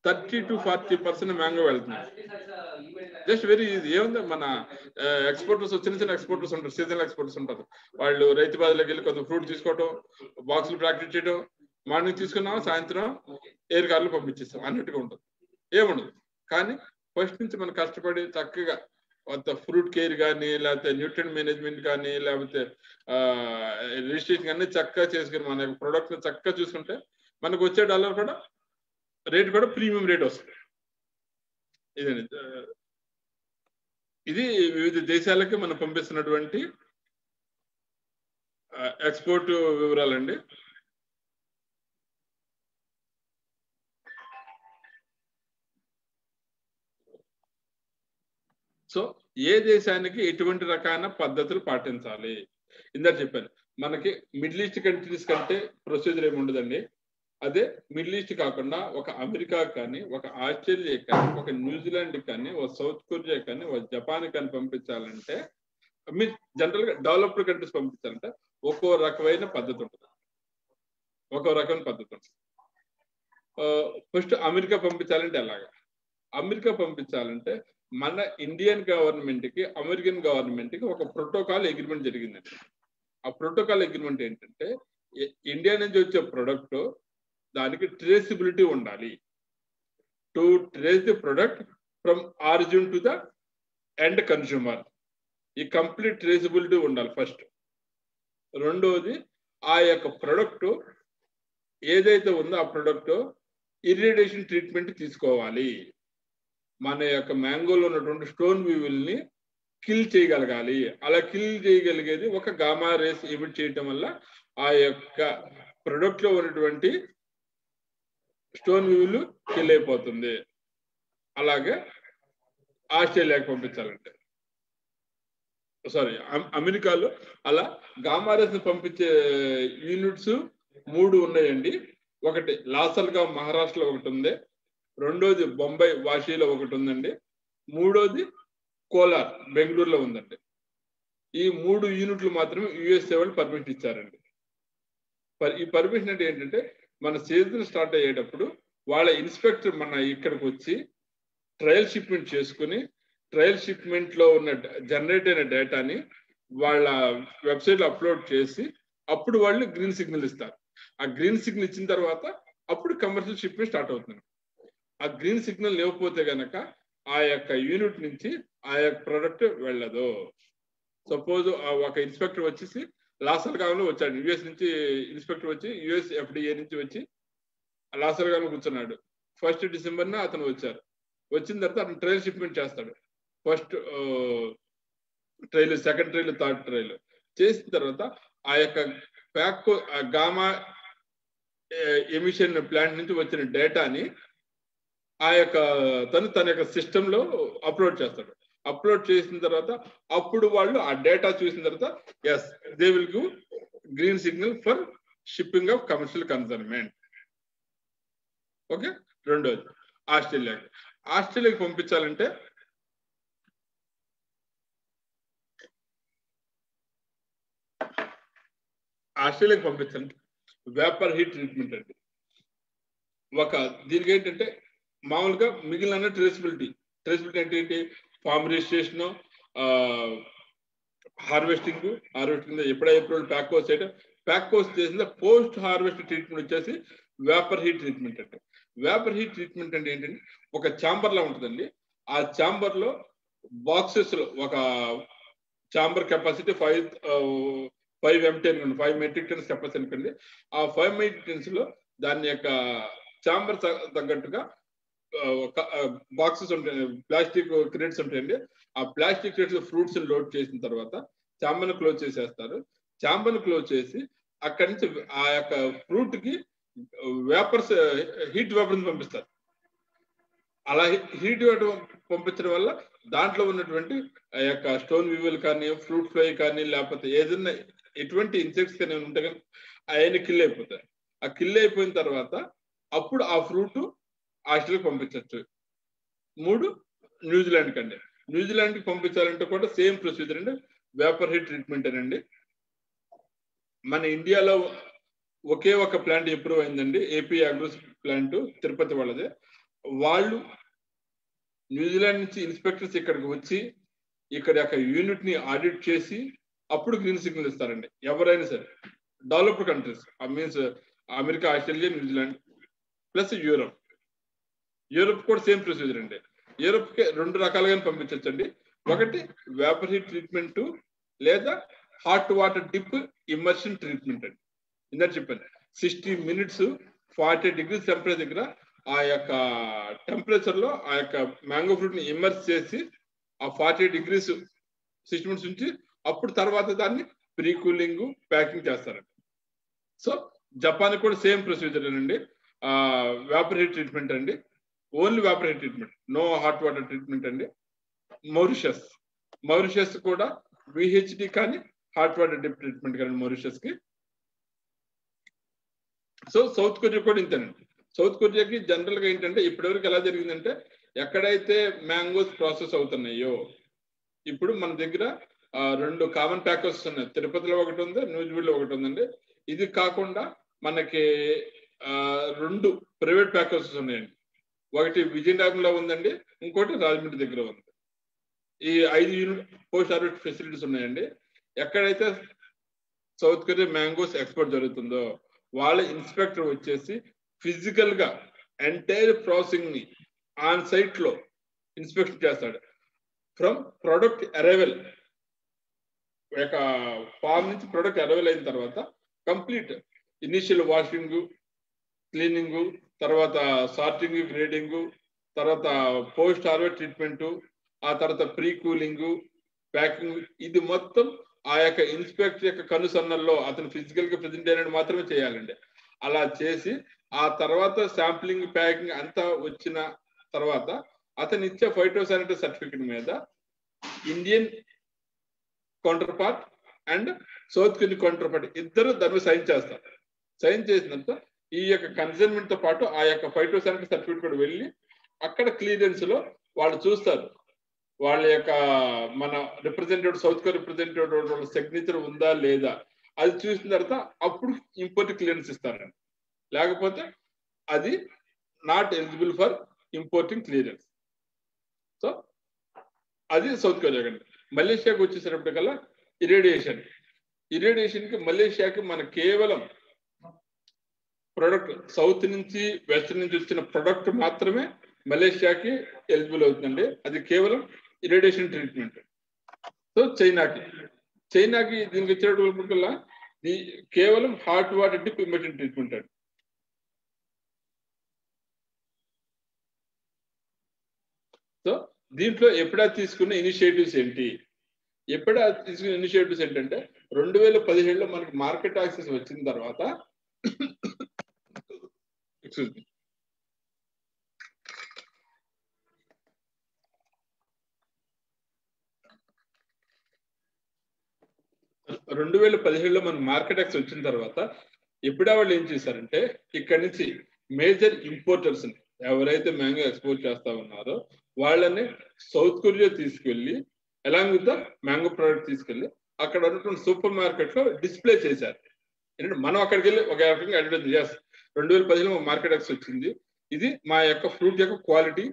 30 to 40% మ్యాంగో వెళ్తున్నాయి. Just very easy. ఏముంది, మన ఎక్స్పోర్టర్స్ చిన్న చిన్న ఎక్స్పోర్టర్స్ ఉంటారు, సీజనల్ ఎక్స్పోర్టర్స్ ఉంటారు. వాళ్ళు రైతు బజార్లోకి వెళ్ళి కొంత ఫ్రూట్ తీసుకోవటం, బాక్సులు ప్రాక్టీస్ చేయడం, మార్నింగ్ తీసుకున్నాం సాయంత్రం ఎయిర్ కార్లు పంపించేస్తాం అన్నట్టుగా ఉంటుంది, ఏముండదు. కానీ ఫస్ట్ నుంచి మనం కష్టపడి చక్కగా కొంత ఫ్రూట్ కేర్ కానీ లేకపోతే న్యూట్రిషన్ మేనేజ్మెంట్ కానీ లేకపోతే రిజిస్ట్రేషన్ అన్ని చక్కగా చేసుకుని మన ప్రొడక్ట్ చక్కగా చూసుకుంటే మనకు వచ్చే డాలర్ కూడా రేట్ కూడా ప్రీమియం రేట్ వస్తుంది. ఇదండి, ఇది వివిధ దేశాలకి మనం పంపిస్తున్నటువంటి ఎక్స్పోర్ట్ వివరాలండి. సో ఏ దేశానికి ఎటువంటి రకాల పద్ధతులు పాటించాలి ఇందాక చెప్పాను. మనకి మిడిల్ ఈస్ట్ కంట్రీస్ కంటే ప్రొసీజర్ ఏమి ఉండదండి. అదే మిడిల్ ఈస్ట్ కాకుండా ఒక అమెరికా కానీ, ఒక ఆస్ట్రేలియా కానీ, ఒక న్యూజిలాండ్ కానీ, ఒక సౌత్ కొరియా కానీ, ఒక జపాన్ కానీ పంపించాలంటే మీరు జనరల్ గా డెవలప్డ్ కంట్రీస్ పంపించాలంటే ఒక్కో రకమైన పద్ధతి ఉంటుంది, ఒక్కో రకమైన పద్ధతి ఉంటుంది. ఫస్ట్ అమెరికా పంపించాలంటే ఎలాగా? అమెరికా పంపించాలంటే మన ఇండియన్ గవర్నమెంట్ కి అమెరికన్ గవర్నమెంట్ కి ఒక ప్రోటోకాల్ అగ్రిమెంట్ జరిగిందండి. ఆ ప్రోటోకాల్ అగ్రిమెంట్ ఏంటంటే ఇండియా నుంచి వచ్చే ప్రొడక్ట్ దానికి ట్రేసిబిలిటీ ఉండాలి. To trace the product from origin to the end consumer, ఈ కంప్లీట్ ట్రేసిబిలిటీ ఉండాలి ఫస్ట్. రెండవది ఆ యొక్క ప్రొడక్ట్ ఏదైతే ఉందో ఆ ప్రొడక్ట్ ఇరిటేషన్ ట్రీట్మెంట్ తీసుకోవాలి. మన యొక్క మ్యాంగోలో ఉన్నటువంటి స్టోన్ వీవిల్ని కిల్ చేయగలగాలి. అలా కిల్ చేయగలిగేది ఒక గామా రేస్ ఎమిట్ చేయటం వల్ల ఆ యొక్క ప్రొడక్ట్ లో ఉన్నటువంటి స్టోన్ వీవిల్ కిల్ అయిపోతుంది. అలాగే ఆస్ట్రేలియాకి పంపించాలంటే అమెరికాలో అలా గామా రేస్ పంపించే యూనిట్స్ 3 ఉన్నాయండి. ఒకటి లాసల్గా మహారాష్ట్రలో ఒకటి ఉంది, రెండోది బొంబాయి వాషీలో ఒకటి ఉందండి, మూడోది కోలార్ బెంగళూరులో ఉందండి. ఈ 3 యూనిట్లు మాత్రమే యుఎస్ఏ వాళ్ళు పర్మిషన్ ఇచ్చారండి. ఈ పర్మిషన్ అంటే ఏంటంటే మన సీజన్ స్టార్ట్ అయ్యేటప్పుడు వాళ్ళ ఇన్స్పెక్టర్ మన ఇక్కడికి వచ్చి ట్రయల్ షిప్మెంట్ చేసుకుని ట్రయల్ షిప్మెంట్ లో ఉన్న జనరేట్ అయిన డేటాని వాళ్ళ వెబ్సైట్ లో అప్లోడ్ చేసి అప్పుడు వాళ్ళు గ్రీన్ సిగ్నల్ ఇస్తారు. ఆ గ్రీన్ సిగ్నల్ ఇచ్చిన తర్వాత అప్పుడు కమర్షియల్ షిప్మెంట్ స్టార్ట్ అవుతుంది. ఆ గ్రీన్ సిగ్నల్ లేకపోతే గనక ఆ యొక్క యూనిట్ నుంచి ఆ యొక్క ప్రొడక్ట్ వెళ్ళదు. సపోజ్ ఒక ఇన్స్పెక్టర్ వచ్చేసి లాసల్గావ్లో వచ్చాడు, యుఎస్ నుంచి ఇన్స్పెక్టర్ వచ్చి యుఎస్ ఎఫ్డిఏ నుంచి వచ్చి లాసల్గావ్లో కూర్చున్నాడు. 1 డిసెంబర్న అతను వచ్చారు. వచ్చిన తర్వాత అతను ట్రయల్ షిప్మెంట్ చేస్తాడు. First trial, second trial, third trial చేసిన తర్వాత ఆ యొక్క ప్యాక్ గామా ఎమిషన్ ప్లాంట్ నుంచి వచ్చిన డేటాని ఆ యొక్క తన యొక్క సిస్టమ్ లో అప్లోడ్ చేస్తాడు. అప్లోడ్ చేసిన తర్వాత అప్పుడు వాళ్ళు ఆ డేటా చూసిన తర్వాత as they will give green signal for shipping of commercial consignment. Okay. రెండోది ఆస్ట్రేలియాకి పంపించాలంటే వేపర్ హీట్ ట్రీట్మెంట్ అండి. దీనికి ఏంటంటే మామూలుగా మిగిలిన ట్రేసిబిలిటీ అంటే ఏంటి? ఫార్మ్ రిజిస్ట్రేషన్, హార్వెస్టింగ్ ఎప్పుడైతే ప్యాక్ కోస్ చేసిన పోస్ట్ హార్వెస్ట్ ట్రీట్మెంట్ వచ్చేసి వేపర్ హీట్ ట్రీట్మెంట్ అంటే. వేపర్ హీట్ ట్రీట్మెంట్ అంటే ఏంటంటే ఒక ఛాంబర్ లా ఉంటుందండి. ఆ ఛాంబర్ లో బాక్సెస్ లో ఒక ఛాంబర్ కెపాసిటీ 5 MT అనుకోండి, 5 మెట్రిక్ టన్స్ కెపాసిటీ అనుకోండి. ఆ 5 మెట్రిక్ టన్స్ లో దాని యొక్క చాంబర్ తగ్గట్టుగా బాక్సెస్ ఉంటాయి, ప్లాస్టిక్ క్రేట్స్ ఉంటాయండి. ఆ ప్లాస్టిక్ క్రేట్స్ ఫ్రూట్స్ లోడ్ చేసిన తర్వాత చాంబర్ ను క్లోజ్ చేసేస్తారు. చాంబర్ ను క్లోజ్ చేసి అక్కడి నుంచి ఆ యొక్క ఫ్రూట్ కి వేపర్స్, హీట్ వేపర్స్ పంపిస్తారు. అలా హీట్ వేపర్ పంపించడం వల్ల దాంట్లో ఉన్నటువంటి ఆ యొక్క స్టోన్ వీవల్ కానీ, ఫ్రూట్ ఫ్లై కానీ, లేకపోతే ఏదైనా ఎటువంటి ఇన్సెక్ట్స్ కానీ ఉంటే కానీ అవన్నీ కిల్ అయిపోతాయి. ఆ కిల్ అయిపోయిన తర్వాత అప్పుడు ఆ ఫ్రూట్ ఆస్ట్రేలియాకి పంపించవచ్చు. 3 న్యూజిలాండ్ కండి. న్యూజిలాండ్ కి పంపించాలంటే కూడా సేమ్ ప్రొసీజర్ అండి, వేపర్ హీట్ ట్రీట్మెంట్ అండి. మన ఇండియాలో ఒకే ఒక ప్లాంట్ అప్రూవ్ అయిందండి, ఏపీ అగ్రోస్ ప్లాంట్, తిరుపతి వాళ్ళదే. వాళ్ళు న్యూజిలాండ్ నుంచి ఇన్స్పెక్టర్స్ ఇక్కడికి వచ్చి ఇక్కడ యొక్క యూనిట్ ని ఆడిట్ చేసి అప్పుడు గ్రీన్ సిగ్నల్ ఇస్తారండి. ఎవరైనా సరే developed countries, means America, Australia, New Zealand plus Europe. Europe కూడా సేమ్ ప్రొసీజర్ అండి. యూరోప్ కి 2 రకాలుగా పంపించవచ్చు అండి. ఒకటి వేపర్ హీట్ ట్రీట్మెంట్ లేదా hot water dip immersion treatment అండి. ఇందాక చెప్పాను 60 minutes 40 degrees టెంపరేచర్ దగ్గర ఆ యొక్క టెంపరేచర్ లో ఆ యొక్క మ్యాంగో ఫ్రూట్ ని ఇమర్స్ చేసి ఆ 40 degrees 60 minutes నుంచి అప్పుడు తర్వాత దాన్ని ప్రీ కూలింగ్, ప్యాకింగ్ చేస్తారండి. సో జపాన్ కూడా సేమ్ ప్రొసీజర్ అండి, వేపర్ హీట్ ట్రీట్మెంట్ అండి. Only vapour heat treatment, no hot water treatment అండి. మౌరిషియస్ కూడా విహెచ్డి కానీ హాట్ వాటర్ డిప్ ట్రీట్మెంట్ కానీ మౌరిషియస్ కి. సో సౌత్ కొరియా కూడా ఇంతేనండి. సౌత్ కొరియాకి జనరల్ గా ఏంటంటే ఇప్పటివరకు ఎలా జరిగిందంటే ఎక్కడైతే మ్యాంగోస్ ప్రాసెస్ అవుతున్నాయో, ఇప్పుడు మన దగ్గర 2 కామన్ ప్యాకర్స్ ఉన్నాయి. తిరుపతిలో ఒకటి ఉంది, న్యూజిలాండ్ లో ఒకటి ఉందండి. ఇది కాకుండా మనకి 2 ప్రైవేట్ ప్యాకర్స్ ఉన్నాయండి. ఒకటి విజయనగరంలో ఉందండి, ఇంకోటి రాజమండ్రి దగ్గర ఉంది. ఈ 5 యూనిట్ పోస్ట్ హార్వెస్ట్ ఫెసిలిటీస్ ఉన్నాయండి. ఎక్కడైతే సౌత్ కొరియా మ్యాంగోస్ ఎక్స్పోర్ట్ జరుగుతుందో వాళ్ళ ఇన్స్పెక్టర్ వచ్చేసి ఫిజికల్ గా ఎంటైర్ ప్రాసెసింగ్ ని ఆన్ సైట్ లో ఇన్స్పెక్షన్ చేస్తాడు. ఫ్రమ్ ప్రొడక్ట్ అరైవల్, ఒక ఫార్మ్ నుంచి ప్రొడక్ట్ అరైవల్ అయిన తర్వాత కంప్లీట్ ఇనిషియల్ వాషింగ్, క్లీనింగ్, తర్వాత సార్టింగ్, గ్రేడింగ్, తర్వాత పోస్ట్ హార్వెస్ట్ ట్రీట్మెంట్, ఆ తర్వాత ప్రీ కూలింగ్, ప్యాకింగ్, ఇది మొత్తం ఆ యొక్క ఇన్స్పెక్టర్ యొక్క కనుసన్నల్లో అతను ఫిజికల్ గా ప్రెజెంట్ అయినట్టు మాత్రమే చేయాలండి. అలా చేసి ఆ తర్వాత శాంప్లింగ్, ప్యాకింగ్ అంతా వచ్చిన తర్వాత అతను ఇచ్చే ఫైటోసానిటరీ సర్టిఫికెట్ మీద Indian counter part and south Korean counter part ఇద్దరు దాని సైన్ చేస్తారు. సైన్ చేసినంత ఈ యొక్క కన్సైన్మెంట్ తో పాటు ఆ యొక్క ఫైటోసానిటరీ సర్టిఫికెట్ కూడా వెళ్ళి అక్కడ క్లియరెన్స్ లో వాళ్ళు చూస్తారు వాళ్ళ యొక్క మన రిప్రజెంటేటివ్, సౌత్ కొరియా రిప్రజెంటేటివ్ వాళ్ళ సిగ్నేచర్ ఉందా లేదా, అది చూసిన తర్వాత అప్పుడు ఇంపోర్ట్ క్లియరెన్స్ ఇస్తారండి. లేకపోతే అది not eligible for importing clearance. So అది సౌత్ కొరియా కండి. మలేషియాకి వచ్చేసేటప్పటికల్లా ఇరేడియేషన్ కి మలేషియాకి మన కేవలం ప్రొడక్ట్ సౌత్ నుంచి వెస్ట్ నుంచి వచ్చిన ప్రొడక్ట్ మాత్రమే మలేషియాకి ఎలిజిబుల్ అవుతుందండి. అది కేవలం ఇరేడియేషన్ ట్రీట్మెంట్. సో చైనాకి దీనికి వచ్చేటప్పటికల్లా కేవలం hot water dip immersion treatment అండి. సో దీంట్లో ఎప్పుడా తీసుకున్న ఇనిషియేటివ్స్ ఏంటి? ఏంటంటే 2017లో మనకి మార్కెట్ యాక్సెస్ వచ్చిన తర్వాత ఎక్స్క్యూజ్ మీ 2017లో మన మార్కెట్ యాక్సెస్ వచ్చిన తర్వాత ఎప్పుడా వాళ్ళు ఏం చేశారంటే ఇక్కడ నుంచి మేజర్ ఇంపోర్టర్స్ ని ఎవరైతే మ్యాంగో ఎక్స్పోర్ట్ చేస్తా ఉన్నారో వాళ్ళని సౌత్ కొరియా తీసుకెళ్లి along with the mango product తీసుకెళ్లి అక్కడ ఉన్నటువంటి సూపర్ మార్కెట్ లో డిస్ప్లే చేశారు. ఎందుకంటే మనం అక్కడికి వెళ్ళి ఒక రకంగా అడ్వర్టైజ్ 2017లో మార్కెట్ యాక్సెస్ వచ్చింది, ఇది మా యొక్క ఫ్రూట్ యొక్క క్వాలిటీ,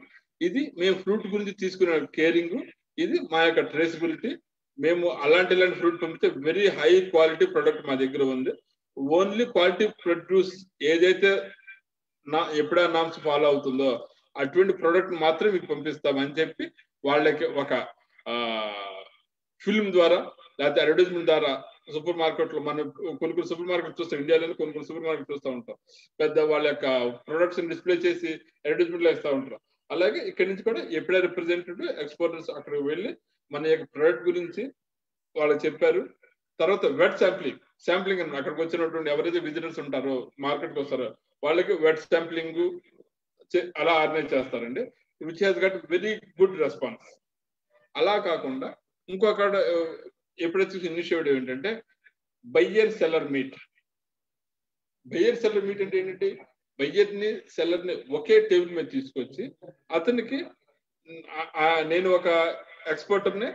ఇది మేము ఫ్రూట్ గురించి తీసుకునే కేరింగ్, ఇది మా యొక్క ట్రేసబిలిటీ, మేము అలాంటి ఫ్రూట్ పంపితే వెరీ హై క్వాలిటీ ప్రొడక్ట్ మా దగ్గర ఉంది, ఓన్లీ క్వాలిటీ ప్రొడ్యూస్ ఏదైతే ఎప్పుడా నామ్స్ ఫాలో అవుతుందో అటువంటి ప్రొడక్ట్ మాత్రం మీకు పంపిస్తామని చెప్పి వాళ్ళకి ఒక ఫిల్మ్ ద్వారా లేకపోతే అడ్వర్టైజ్మెంట్ ద్వారా సూపర్ మార్కెట్ లో మనం కొన్ని సూపర్ మార్కెట్ చూస్తాం, ఇండియాలో కొన్ని సూపర్ మార్కెట్ చూస్తూ ఉంటాం. పెద్ద వాళ్ళ యొక్క ప్రొడక్ట్స్ డిస్ప్లే చేసి అడ్వర్టైజ్మెంట్ లో ఇస్తూ ఉంటారు. అలాగే ఇక్కడి నుంచి కూడా ఎప్పుడైనా రిప్రజెంటేటివ్ ఎక్స్పోర్టర్స్ అక్కడికి వెళ్ళి మన యొక్క ప్రొడక్ట్ గురించి వాళ్ళకి చెప్పారు. తర్వాత వెట్ శాంప్లింగ్ అని అక్కడికి వచ్చినటువంటి ఎవరైతే విజిటర్స్ ఉంటారో మార్కెట్కి వస్తారో వాళ్ళకి వెట్ శాంప్లింగ్ అలా ఆర్గనైజ్ చేస్తారండి, which has gut very good response. అలా కాకుండా ఇంకొక ఎప్పుడైతే ఇనిషియేటివ్ ఏంటంటే buyer seller meet. Buyer seller meet అంటే ఏంటంటే బయ్యర్ ని సెల్లర్ ని ఒకే టేబుల్ మీద తీసుకొచ్చి అతనికి నేను ఒక ఎక్స్పోర్టర్ ని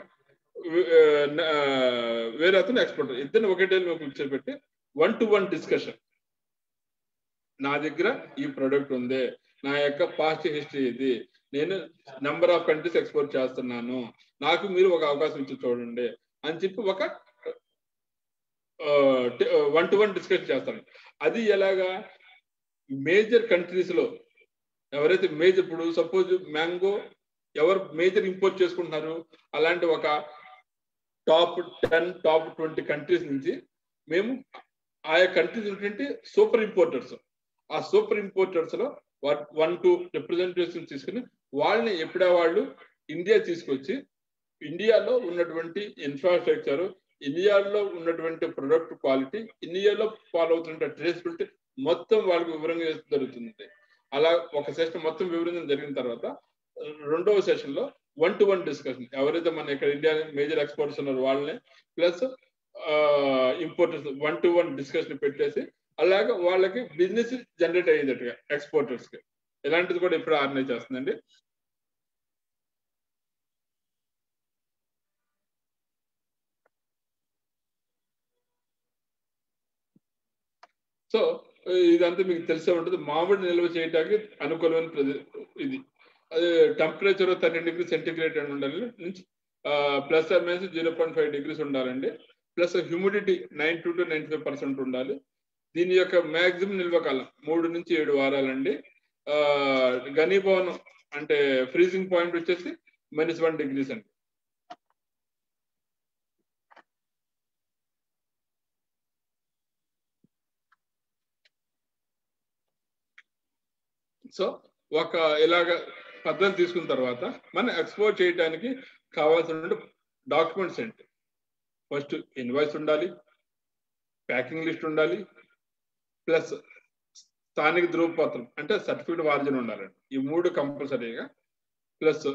వేరే అతను ఎక్స్పోర్టర్ ఇద్దరిని ఒకే టేబుల్ మీద కూర్చోబెట్టి 1-to-1 డిస్కషన్. నా దగ్గర ఈ ప్రొడక్ట్ ఉంది, నా యొక్క పాస్ట్ హిస్టరీ ఇది, నేను నెంబర్ ఆఫ్ కంట్రీస్ ఎక్స్పోర్ట్ చేస్తున్నాను, నాకు మీరు ఒక అవకాశం ఇచ్చి చూడండి అని చెప్పి ఒక 1-to-1 డిస్కషన్ చేస్తాను. అది ఎలాగా మేజర్ కంట్రీస్ లో ఎవరైతే మేజర్, ఇప్పుడు సపోజ్ మ్యాంగో ఎవరు మేజర్ ఇంపోర్ట్ చేసుకుంటున్నారు, అలాంటి ఒక టాప్ 10 టాప్ 20 కంట్రీస్ నుంచి మేము ఆయా కంట్రీస్ ఏంటంటే సూపర్ ఇంపోర్టర్స్, ఆ సూపర్ ఇంపోర్టర్స్ లో 1-2 రిప్రజెంటేటివ్స్ తీసుకుని వాళ్ళని ఎప్పుడా వాళ్ళు ఇండియా తీసుకొచ్చి ఇండియాలో ఉన్నటువంటి ఇన్ఫ్రాస్ట్రక్చర్, ఇండియాలో ఉన్నటువంటి ప్రొడక్ట్ క్వాలిటీ, ఇండియాలో ఫాలో అవుతున్న ట్రేసబిలిటీ మొత్తం వాళ్ళకి వివరంగా జరుగుతుంది. అలా ఒక సెషన్ మొత్తం వివరించడం జరిగిన తర్వాత రెండవ సెషన్ లో 1-to-1 డిస్కషన్, ఎవరైతే మన ఇక్కడ ఇండియా మేజర్ ఎక్స్పోర్టర్స్ ఉన్నారు వాళ్ళని ప్లస్ ఇంపోర్టర్స్ 1-to-1 డిస్కషన్ పెట్టేసి అలాగే వాళ్ళకి బిజినెస్ జనరేట్ అయ్యేటట్టుగా ఎక్స్పోర్టర్స్ కి ఇలాంటిది కూడా ఇప్పుడు ఆర్గనైజ్ చేస్తుందండి. సో ఇదంతా మీకు తెలిసే ఉంటుంది. మామిడి నిల్వ చేయడానికి అనుకూలమైన ఇది టెంపరేచర్ 30 degrees సెంటిగ్రేడ్ అని ఉండాలి, నుంచి +-0.5 degrees ఉండాలండి. ప్లస్ హ్యూమిడిటీ 92 to 95% ఉండాలి. దీని యొక్క మ్యాక్సిమం నిల్వ కాలం 3 నుంచి 7 వారాలండి. ఘనీభవనం అంటే ఫ్రీజింగ్ పాయింట్ వచ్చేసి -1 degrees అండి. సో ఒక ఇలాగ పద్ధతి తీసుకున్న తర్వాత మనం ఎక్స్పోర్ట్ చేయడానికి కావాల్సిన డాక్యుమెంట్స్ ఏంటి? ఫస్ట్ ఇన్వాయిస్ ఉండాలి, ప్యాకింగ్ లిస్ట్ ఉండాలి, ప్లస్ స్థానిక ధృవపత్రం అంటే సర్టిఫికేట్ ఆఫ్ ఆరిజిన్ ఉండాలండి. ఈ 3 కంపల్సరీగా. ప్లస్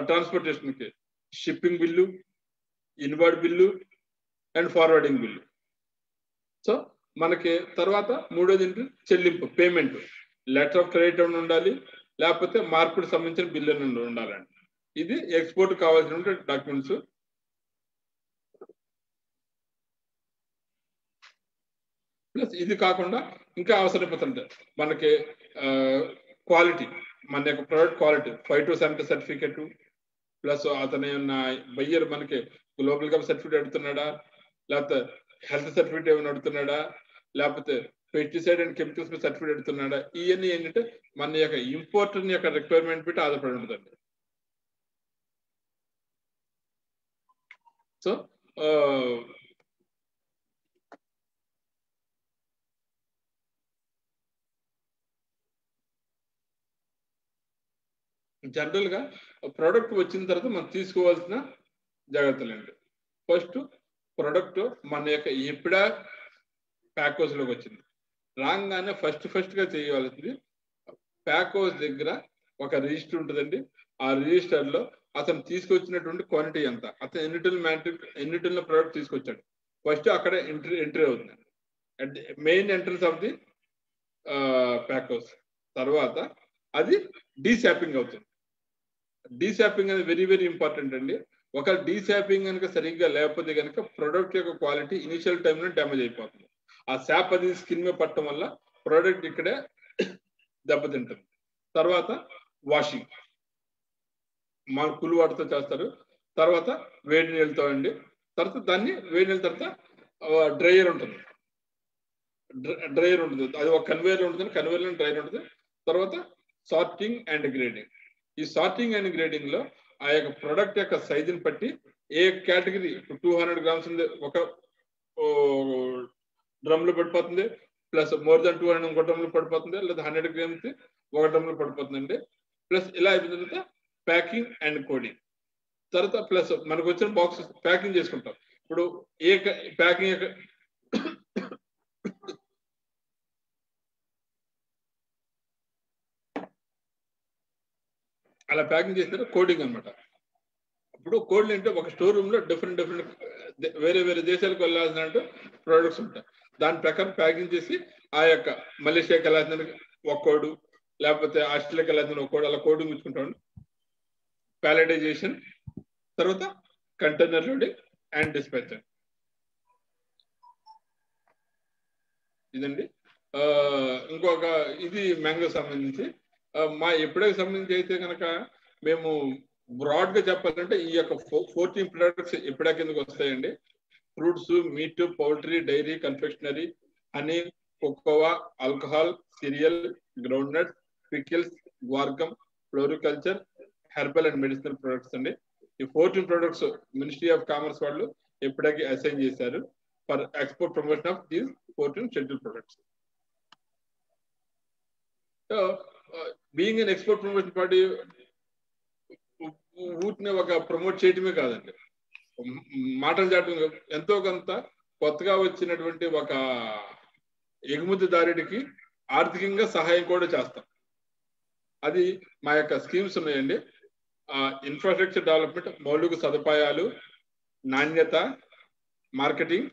ట్రాన్స్పోర్టేషన్కి shipping bill, inward bill and forwarding bill. So మనకి తర్వాత మూడోది ఏంటి? చెల్లింపు, పేమెంట్, లెటర్ ఆఫ్ క్రెడిట్ అని ఉండాలి, లేకపోతే మార్కెట్ సంబంధించిన బిల్లు అని ఉండాలండి. ఇది ఎక్స్పోర్ట్ కావాల్సిన డాక్యుమెంట్స్. ప్లస్ ఇది కాకుండా ఇంకా అవసరమైపోతుంటాయి మనకి క్వాలిటీ, మన యొక్క product quality, phytosanitary certificate, plus అతను ఏమన్నా బయ్యర్ మనకి గ్లోబల్ గా సర్టిఫికేట్ అడుగుతున్నాడా, లేకపోతే హెల్త్ సర్టిఫికేట్ ఏమైనా అడుగుతున్నాడా, లేకపోతే పెస్టిసైడ్ అండ్ కెమికల్స్ సర్టిఫికేట్ అడుగుతున్నాడా, ఇవన్నీ ఏంటంటే మన యొక్క ఇంపోర్టర్ యొక్క రిక్వైర్మెంట్ పెట్టి ఆధారపడి ఉంటుందండి. సో జనరల్ గా ప్రోడక్ట్ వచ్చిన తర్వాత మనం తీసుకోవాల్సిన జాగ్రత్తలు ఏంటి? ఫస్ట్ ప్రోడక్ట్ మన యొక్క ఎప్పుడా ప్యాక్ హౌస్ లోకి వచ్చింది రాగానే ఫస్ట్ గా చేయవలసింది ప్యాక్ హౌస్ దగ్గర ఒక రిజిస్టర్ ఉంటుందండి. ఆ రిజిస్టర్ లో అతను తీసుకొచ్చినటువంటి క్వాంటిటీ ఎంత, అతను ఎన్ని టన్నుల ప్రోడక్ట్ తీసుకొచ్చాడు, ఫస్ట్ అక్కడ ఎంట్రీ అవుతుంది at the main entrance of the pack house. తర్వాత అది డీశాపింగ్ అవుతుంది. డీశాపింగ్ అనేది వెరీ వెరీ ఇంపార్టెంట్ అండి. ఒక డీశాపింగ్ కనుక సరిగ్గా లేకపోతే కనుక ప్రొడక్ట్ యొక్క క్వాలిటీ ఇనిషియల్ టైంలో డ్యామేజ్ అయిపోతుంది. ఆ శాప్ అది స్కిన్ మీద పట్టడం వల్ల ప్రోడక్ట్ ఇక్కడే దెబ్బతింటుంది. తర్వాత వాషింగ్, మా కూల్ వాటర్తో చేస్తారు. తర్వాత వేడి నీళ్ళతో అండి. తర్వాత దాన్ని వేడి నీళ్ళ తర్వాత డ్రైయర్ ఉంటుంది, అది ఒక కన్వేయర్ ఉంటుంది, కన్వేయర్లో డ్రైయర్ ఉంటుంది. తర్వాత సార్టింగ్ అండ్ గ్రేడింగ్. ఈ సార్టింగ్ అండ్ గ్రేడింగ్ లో ఆ యొక్క ప్రొడక్ట్ యొక్క సైజుని బట్టి ఏ కేటగిరీ 200 grams ఉంది ఒక డ్రమ్ లో పడిపోతుంది, ప్లస్ మోర్ దాన్ 200 ఇంకో డ్రమ్ లో పడిపోతుంది, లేదా 100 grams ఒక డ్రమ్ లో పడిపోతుందండి. ప్లస్ ఇలా అయిపోయిన తర్వాత ప్యాకింగ్ అండ్ కోడింగ్, తర్వాత ప్లస్ మనకు వచ్చిన బాక్స్ ప్యాకింగ్ చేసుకుంటాం. ఇప్పుడు ఏ ప్యాకింగ్ అలా ప్యాకింగ్ చేసిన కోడింగ్ అనమాట. ఇప్పుడు కోడ్లు అంటే ఒక స్టోర్ రూమ్ లో డిఫరెంట్ వేరే వేరే దేశాలకు వెళ్ళాల్సిన ప్రోడక్ట్స్ ఉంటాయి. దాని ప్రకారం ప్యాకింగ్ చేసి ఆ యొక్క మలేషియాకి వెళ్ళాల్సిన ఒక కోడు, లేకపోతే ఆస్ట్రేలియాకి వెళ్ళాల్సిన ఒక కోడ్, అలా కోడింగ్ ఇచ్చుకుంటాం. ప్యాలెటైజేషన్, తర్వాత కంటైనర్ లోడింగ్ అండ్ డిస్పాచర్. ఇదండి. ఇంకొక ఇది మ్యాంగో సంబంధించి ఎప్పుడైతే సంబంధించి అయితే కనుక మేము బ్రాడ్ గా చెప్పాలంటే ఈ యొక్క 14 ప్రొడక్ట్స్ ఎప్పుడా కిందకు వస్తాయండి. Fruits, meat, poultry, dairy, confectionery, honey, cocoa, alcohol, cereal, groundnuts, pickles, guar gum, floriculture, herbal and medicinal products అండి. ఈ 14 ప్రొడక్ట్స్ మినిస్ట్రీ ఆఫ్ కామర్స్ వాళ్ళు ఎప్పటికీ అసైన్ చేశారు for export promotion of these 14 schedule products. Being an export promotion party ఊటిని ఒక promote చేయటమే కాదండి, మాటలు చాటు ఎంతో కొంత కొత్తగా వచ్చినటువంటి ఒక ఎగుమతిదారుడికి ఆర్థికంగా సహాయం కూడా చేస్తాం. అది మా యొక్క స్కీమ్స్ ఉన్నాయండి. ఇన్ఫ్రాస్ట్రక్చర్ డెవలప్మెంట్, మౌలిక సదుపాయాలు, నాణ్యత, మార్కెటింగ్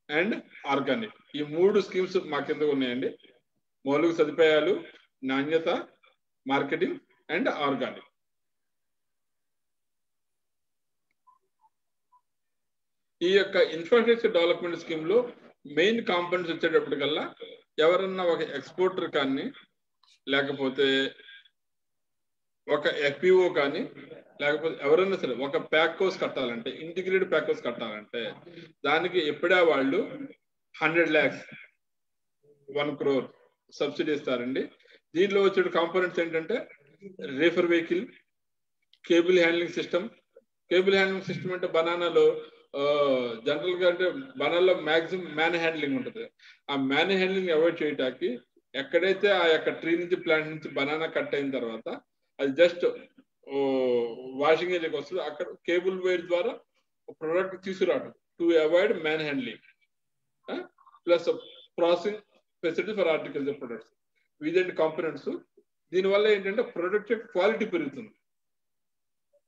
అండ్ ఆర్గానిక్, ఈ 3 స్కీమ్స్ మా కింద ఉన్నాయండి. మౌలిక సదుపాయాలు, నాణ్యత, మార్కెటింగ్ అండ్ ఆర్గానిక్. ఈ యొక్క ఇన్ఫ్రాస్ట్రక్చర్ డెవలప్మెంట్ స్కీమ్ లో మెయిన్ కాంపోనెంట్స్ వచ్చేటప్పటికల్లా ఎవరన్నా ఒక ఎక్స్పోర్టర్ కానీ, లేకపోతే ఒక ఎఫ్పిఓ కానీ, లేకపోతే ఎవరైనా సరే ఒక ప్యాక్ హౌస్ కట్టాలంటే, ఇంటిగ్రేటెడ్ ప్యాక్ హౌస్ కట్టాలంటే దానికి ఎప్పుడా వాళ్ళు 100 lakhs 1 crore సబ్సిడీ ఇస్తారండి. దీనిలో వచ్చే కాంపోనెంట్స్ ఏంటంటే wafer vehicle, cable handling system. Cable handling system అంటే బనానాలో జనరల్ గా అంటే బనానాలో మాక్సిమం మ్యాన్ హ్యాండ్లింగ్ ఉంటుంది. ఆ మ్యాన్ హ్యాండ్లింగ్ అవాయిడ్ చేయడానికి ఎక్కడైతే ఆ యొక్క ట్రీ నుంచి ప్లాంట్ నుంచి బనానా కట్ అయిన తర్వాత అది జస్ట్ వాషింగ్ ఏరియాకి వస్తుంది, అక్కడ కేబుల్ వైర్ ద్వారా ప్రొడక్ట్ తీసుకురావడం to avoid man handling. Plus processing facility for horticulture products, వీజెంట్ కాంపోనెంట్స్. దీనివల్ల ఏంటంటే ప్రొడక్ట్ యొక్క క్వాలిటీ పెరుగుతుంది,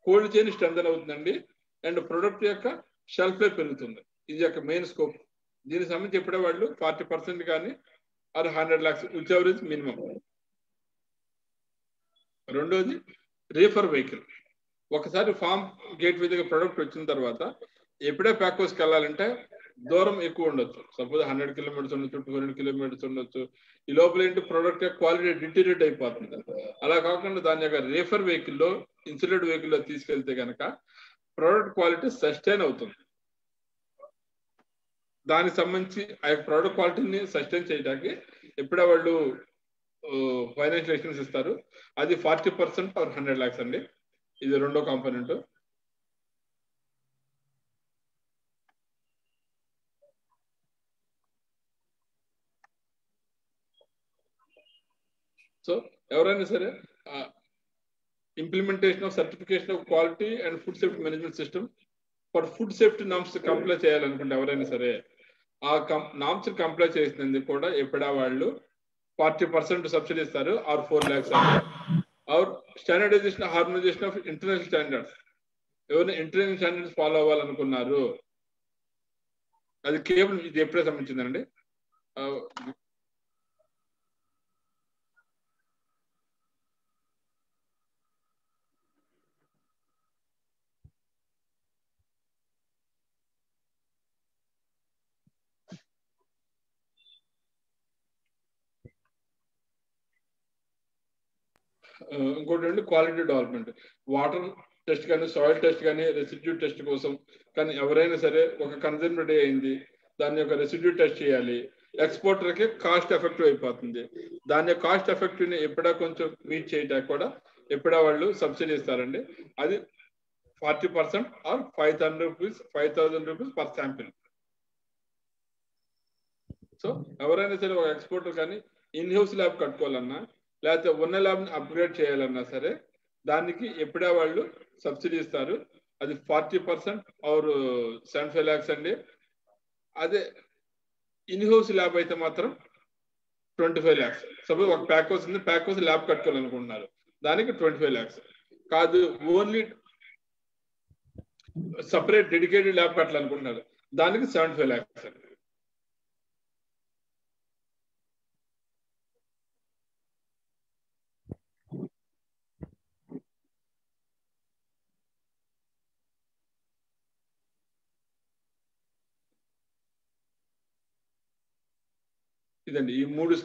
కోల్డ్ చైన్ స్ట్రెంథెన్ అవుతుందండి, అండ్ ప్రొడక్ట్ యొక్క షెల్ఫ్ లైఫ్ పెరుగుతుంది. ఇది యొక్క మెయిన్ స్కోప్. దీనికి సంబంధించి ఎప్పుడే వాళ్ళు 40% కానీ or 100 lakhs which ever is minimum. రెండోది రేఫర్ వెహికల్. ఒకసారి ఫామ్ గేట్ విధిగా ప్రొడక్ట్ వచ్చిన తర్వాత ఎప్పుడే ప్యాక్ హౌస్కి వెళ్ళాలంటే దూరం ఎక్కువ ఉండొచ్చు. సపోజ్ 100 kilometers ఉండొచ్చు, 200 kilometers ఉండొచ్చు. ఈ లోపల ఏంటి ప్రొడక్ట్ యొక్క క్వాలిటీ డిటీరియేట్ అయిపోతుంది. అలా కాకుండా దాని యొక్క రేఫర్ వెహికల్లో, ఇన్సులేటెడ్ వెహికల్లో తీసుకెళ్తే కనుక ప్రొడక్ట్ క్వాలిటీ సస్టైన్ అవుతుంది. దానికి సంబంధించి ఆ యొక్క ప్రొడక్ట్ క్వాలిటీని సస్టైన్ చేయడానికి ఎప్పుడే వాళ్ళు ఫైనాన్షియల్ అసిస్టెన్స్ ఇస్తారు. అది 40% ఆర్ 100 lakhs అండి. ఇది రెండో కాంపోనెంట్. సో ఎవరైనా సరే implementation of certification of quality and food safety management system for food safety norms comply చేయాలనుకుంటే ఎవరైనా సరే ఆ నామ్స్ కంప్లై చేసినందుకు కూడా ఎప్పుడా వాళ్ళు 40% సబ్సిడీ ఇస్తారు, or 4 lakhs. Or standardisation, harmonisation of international standards. ఎవరైనా ఇంటర్నేషనల్ స్టాండర్డ్స్ ఫాలో అవ్వాలనుకున్నారు, అది కేవలం ఇది ఎప్పుడే సంబంధించిందండి. ఇంకోటి అండి క్వాలిటీ డెవలప్మెంట్. వాటర్ టెస్ట్ కానీ, సాయిల్ టెస్ట్ కానీ, రెసిడ్యూ టెస్ట్ కోసం కానీ ఎవరైనా సరే ఒక కన్సర్న్ డే అయింది, దాని యొక్క రెసిడ్యూ టెస్ట్ చేయాలి. ఎక్స్పోర్టర్కి కాస్ట్ ఎఫెక్టివ్ అయిపోతుంది. దాని యొక్క కాస్ట్ ఎఫెక్టివ్ని ఎప్పుడా కొంచెం మీట్ చేయడానికి కూడా ఎప్పుడా వాళ్ళు సబ్సిడీ ఇస్తారండి. అది 40% or 5,000 rupees per sample. So ఎవరైనా సరే ఒక ఎక్స్పోర్టర్ కానీ ఇన్ హౌస్ ల్యాబ్ కట్టుకోవాలన్నా లేకపోతే ఉన్న ల్యాబ్ని అప్గ్రేడ్ చేయాలన్నా సరే దానికి ఎప్పుడే వాళ్ళు సబ్సిడీ ఇస్తారు. అది 40% ఆర్ 75 lakhs అండి. అదే ఇన్ హౌస్ ల్యాబ్ అయితే మాత్రం 25 lakhs. సపోజ్ ఒక ప్యాక్ హౌస్ ఉంది, ప్యాక్ హౌస్ ల్యాబ్ కట్టుకోవాలనుకుంటున్నారు, దానికి 25 lakhs. కాదు ఓన్లీ సపరేట్ డెడికేటెడ్ ల్యాబ్ కట్టాలనుకుంటున్నారు, దానికి 75 lakhs అండి. ఇదండి ఈ మూడు.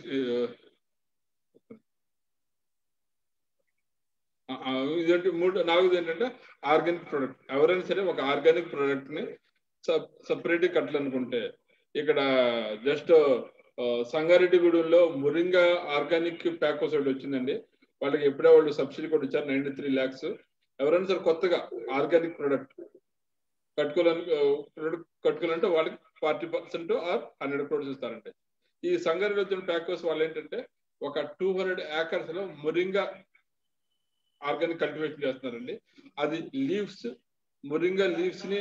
ఇదంటే నాలుగు ఏంటంటే ఆర్గానిక్ ప్రోడక్ట్. ఎవరైనా సరే ఒక ఆర్గానిక్ ప్రోడక్ట్ ని సపరేట్ కట్టాలనుకుంటే ఇక్కడ జస్ట్ సంగారెడ్డిగూడెంలో మురింగా ఆర్గానిక్ ప్యాక్ ఒకటి వచ్చిందండి. వాళ్ళకి ఎప్పుడే వాళ్ళు సబ్సిడీ కూడా ఇచ్చారు 93 lakhs. ఎవరైనా సరే కొత్తగా ఆర్గానిక్ ప్రోడక్ట్ కట్టుకోవాలంటే వాళ్ళకి 40% ఆర్ 100 crores ఇస్తారండి. ఈ సంగారెడ్డి వచ్చిన ప్యాక్ హౌస్ వాళ్ళు ఏంటంటే ఒక 200 acres లో మురింగా ఆర్గానిక్ కల్టివేషన్ చేస్తున్నారండి. అది మురింగా లీవ్స్ ని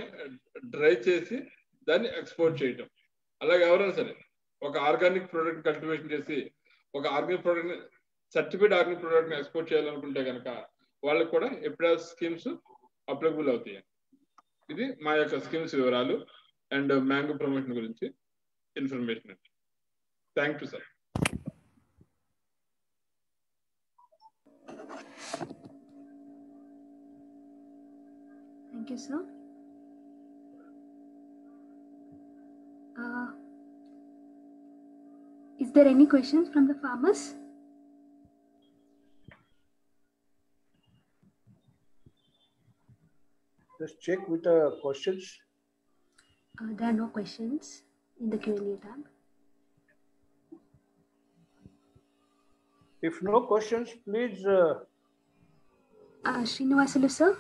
డ్రై చేసి దాన్ని ఎక్స్పోర్ట్ చేయటం. అలాగే ఎవరైనా సరే ఒక ఆర్గానిక్ ప్రోడక్ట్ కల్టివేషన్ చేసి ఒక organic product certified organic product ని ఎక్స్పోర్ట్ చేయాలనుకుంటే కనుక వాళ్ళకి కూడా ఎప్పుడైనా స్కీమ్స్ అప్లికబుల్ అవుతాయి. ఇది మా యొక్క స్కీమ్స్ వివరాలు అండ్ మ్యాంగో ప్రమోషన్ గురించి ఇన్ఫర్మేషన్ అండి. Thank you sir. Thank you, sir. Is there any questions from the farmers? Just check with the questions. There are no questions in the Q&A tab. If no questions, please. Srinivasulu, sir?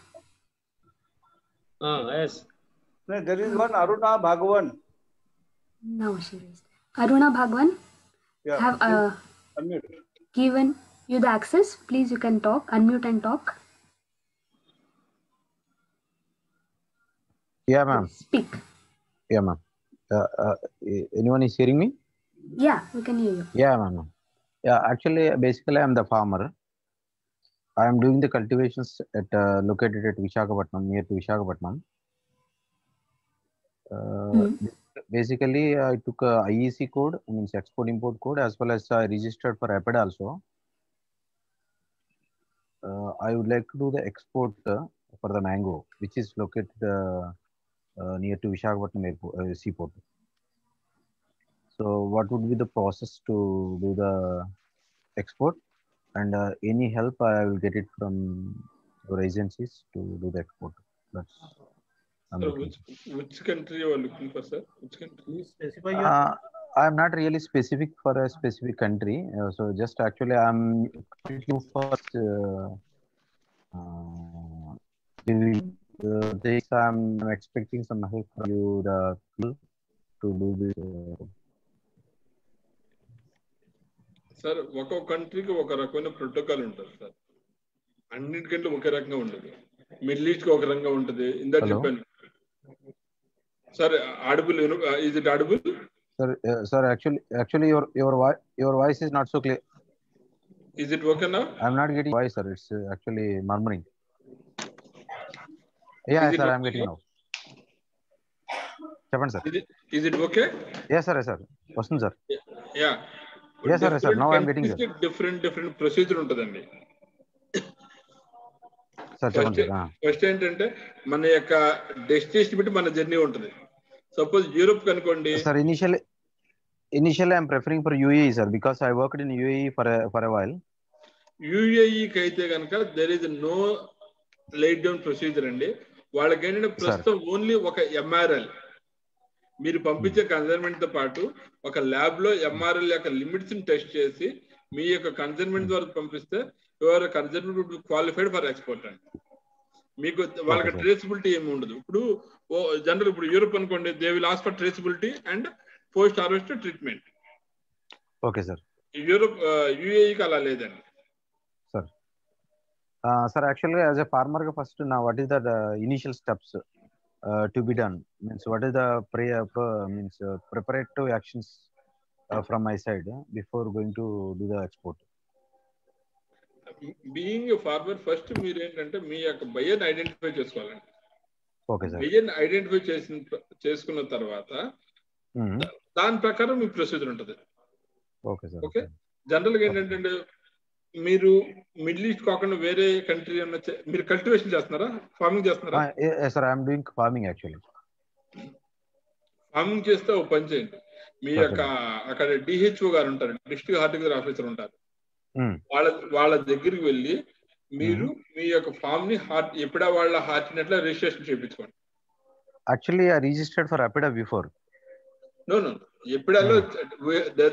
Yes. There is one Aruna Bhagwan. No, she is. Aruna Bhagwan, Yeah. have Unmute. given you the access. Please, you can talk, unmute and talk. Yeah, ma'am. Speak. Yeah, ma'am. Anyone is hearing me? Yeah, we can hear you. Yeah, ma'am. Yeah, actually, basically, I'm the farmer. I am doing the cultivations at located at Visakhapatnam, near to Visakhapatnam. Basically, I took a IEC code, means export-import code, as well as I registered for APED also. I would like to do the export for the mango, which is located near to Visakhapatnam seaport. So, what would be the process to do the export? And any help I will get it from your agencies to do the export. That's So which country you are looking for, sir? Which country? Please specify your I'm not really specific for a specific country. So just actually I'm looking for this. I'm expecting some help from you to do this. Sir ఒక్కొక్క కంట్రీకి ఒక రకమైన protocol ఉంటుంది sir. అన్నిటికంటే ఒకే రకంగా ఉండదు. Middle east కి ఒక రకంగా ఉంటుంది. ఇందాక చెప్పాను sir. Audible, is it audible? Sir, actually your voice is not so clear. Is it okay now? I'm not getting voice, sir. It's actually murmuring. Yeah, sir, I'm getting now. Chappan, sir. Is it okay? Yes, sir. What's sir? Yeah. Yes, sir. Now I'm getting it. Different procedure ఉంటుందండి. First ఏంటంటే మన యొక్క destination బట్టి మన journey ఉంటుంది. Suppose Europe కనుకోండి. Sir, initially I'm preferring for UAE, sir, because I worked in UAE for a while. UAE కి అయితే కనుక there is no laid down procedure అండి. వాళ్ళకి ఏంటంటే ప్రస్తుతం ఓన్లీ ఒక MRL మీరు పంపించే కన్సైన్మెంట్ తో పాటు ఒక ల్యాబ్ లో MRL యొక్క లిమిట్స్ ని టెస్ట్ చేసి మీ యొక్క కన్సైన్మెంట్ ద్వారా పంపిస్తే your consignment would be qualified for export అండి. మీకు వాళ్ళకి Okay, sir. ట్రేసబిలిటీ ఏమి ఉండదు. ఇప్పుడు జనరల్ ఇప్పుడు యూరోప్ అనుకోండి, they will ask for traceability and post harvest treatment. Okay, sir. Europe యుఏఈకి అలా లేదండి. Sir, actually, as a farmer, first now, what is the initial steps to be done? Means what is the preparative actions from my side before going to do the export? Being farmer first మీరు ఏంటంటే మీ యొక్క బయ్యర్ని identify చేసుకోవాలండి. Okay, sir. బయ్యర్ని identify చేసుకున్న తర్వాత దాని ప్రకారం మీ ప్రొసీజర్ ఉంటుంది. Okay, sir. ఓకే, జనరల్ గా ఏంటంటే మీరు మిడిల్ ఈస్ట్ కాకుండా వేరే కంట్రీ మీరు కల్టివేషన్ చేస్తున్నారా, ఫార్మింగ్ చేస్తున్నారా? Yes, sir. I am doing farming actually. Farming చేస్తే ఒక పని చేయండి, మీ యొక్క అక్కడ డిహెచ్ఓ గారు ఉంటారు, డిస్ట్రిక్ట్ హార్టికల్చర్ ఆఫీసర్ ఉంటారు, వాళ్ళ దగ్గరికి వెళ్ళి మీరు మీ యొక్క ఫామ్ ని ఎప్పుడా వాళ్ళ హార్టినెట్లా రిజిస్ట్రేషన్ చేయించుకోండి. Actually, I registered for Apida before. No. ఎప్పుడల్లో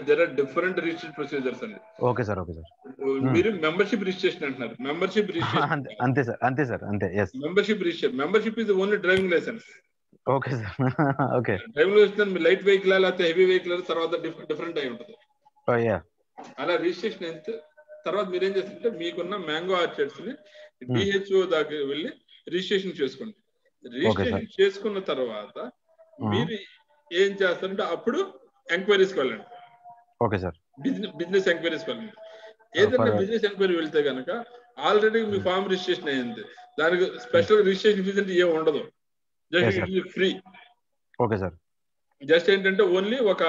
there are different registration procedures అండి. Okay, sir. Okay, sir. మీరు మెంబర్షిప్ రిజిస్ట్రేషన్ అంటున్నారు. మెంబర్షిప్ రిజిస్ట్రేషన్ అంతే sir. Yes. Membership is only driving licence. Okay, sir. Okay. Driving licence మీ light vehicle లేకపోతే heavy vehicle తర్వాత different అయి ఉంటుంది. Oh, yeah. అలా రిజిస్ట్రేషన్ అయితే తర్వాత మీరు ఏం చేస్తుంటే మీకున్న మ్యాంగో ఆర్చర్డ్స్ ని డిహెచ్ఓ దగ్గర వెళ్ళి రిజిస్ట్రేషన్ చేసుకోండి. రిజిస్ట్రేషన్ చేసుకున్న తర్వాత మీరు ఏం చేస్తారంటే అప్పుడు ఎంక్వైరీస్కి వెళ్ళండి. Okay sir. బిజినెస్ ఎంక్వైరీస్కి వెళ్ళండి. ఏదైనా బిజినెస్ ఎంక్వైరీ వెళ్తే కనుక ఆల్రెడీ మీ ఫామ్ రిజిస్ట్రేషన్ అయ్యింది, దానికి స్పెషల్ రిజిస్ట్రేషన్ ఫీజు అంటే ఏమి ఉండదు, just free. Okay sir. Just ఏంటంటే ఓన్లీ ఒక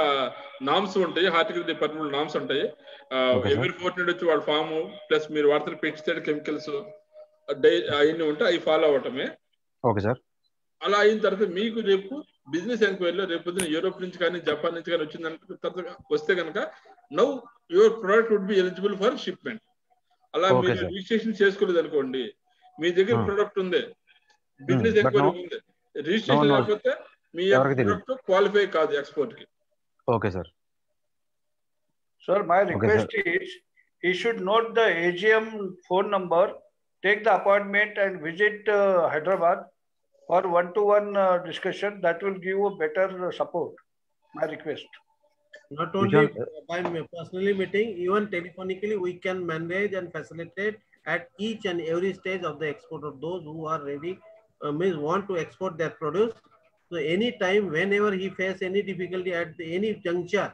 నామ్స్ ఉంటాయి, హార్టికల్చర్ డిపార్ట్మెంట్ నామ్స్ ఉంటాయి, ఎవ్రీ ఫోర్ట్నైట్ వచ్చి వాళ్ళ ఫామ్ ప్లస్ మీరు వాడుతున్న పెస్టిసైడ్ కెమికల్స్ అవన్నీ ఉంటాయి, అవి ఫాలో అవటమే. Okay sir. అలా అయిన తర్వాత మీకు రేపు బిజినెస్ ఎంక్వైరీలో రేపు పొద్దున యూరోప్ నుంచి కానీ జపాన్ నుంచి కానీ వచ్చిన తర్వాత వస్తే కనుక now your product would be eligible for shipment. అలా మీరు రిజిస్ట్రేషన్ చేసుకోలేదు అనుకోండి, మీ దగ్గర ప్రోడక్ట్ ఉంది, బిజినెస్ ఎంక్వైరీ ఉంది, రిజిస్ట్రేషన్ లేకపోతే మీ ప్రోడక్ట్ క్వాలిఫై కాదు ఎక్స్పోర్ట్ కి. Okay sir. Sir, my request is he should note the AGM phone number, take the appointment and visit Hyderabad for one-to-one discussion. That will give a better support. My request. Not only by personally meeting, even telephonically we can manage and facilitate at each and every stage of the export of those who are ready, want to export their produce. So any time, whenever he face any difficulty at any juncture,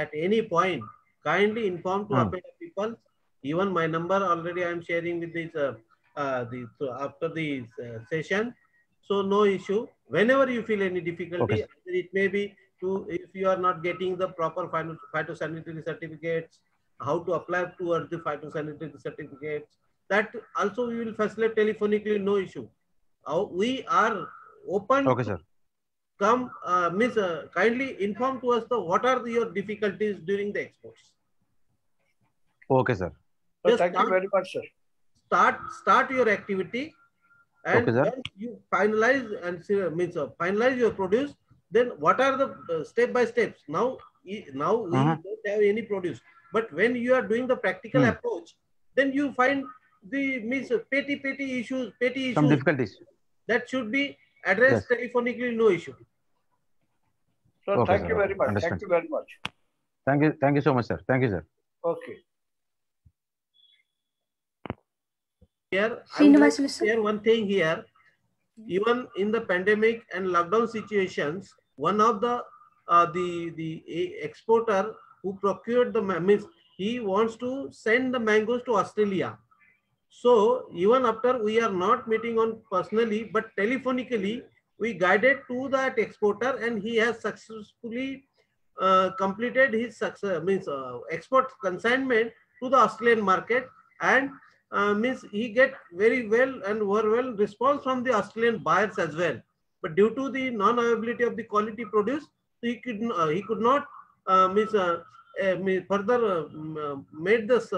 at any point, kindly inform to Apida people. Even my number already I am sharing with this so after the session. So no issue. Whenever you feel any difficulty, it may be to if you are not getting the proper phytosanitary certificates, how to apply towards the phytosanitary certificates, that also we will facilitate telephonically, no issue. We are open. Okay, sir. Come, kindly inform to us what are your difficulties during the exports. Okay, sir. Thank you very much, sir. Start your activity, and when you finalize and finalize your produce, then what are the step by steps? Now we don't have any produce, but when you are doing the practical approach, then you find the petty issues, some difficulties that should be addressed telephonically, no issue. So thank you very much. Thank you very much. Thank you so much, sir. Thank you, sir. Okay. Here, I will share one thing here. Even in the pandemic and lockdown situations, one of the exporter who procured the he wants to send the mangoes to Australia. So even after we are not meeting on personally, but telephonically, we guided to that exporter, and he has successfully completed his export consignment to the Australian market, and he get very well and well response from the Australian buyers as well. But due to the non-availability of the quality produce, he could not further made this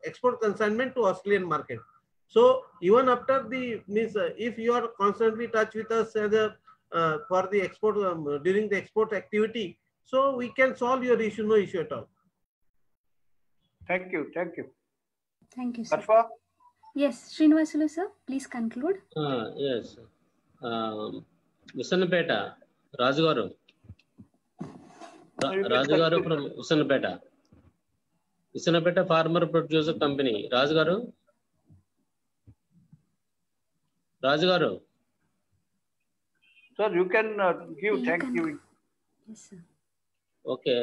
export consignment to Australian market. So even after the if you are constantly in touch with us as for the export during the export activity, so we can solve your issue, no issue at all. Thank you. Thank you, sir. Arfa? Yes, Srinivasulu sir, please conclude. Yes. Usannapeta, Raju garu. Raju garu from Usannapeta. Usannapeta Farmer Producer Company. Raju garu. Raju garu. Sir, you can give You thank can- you. Yes, sir. Okay.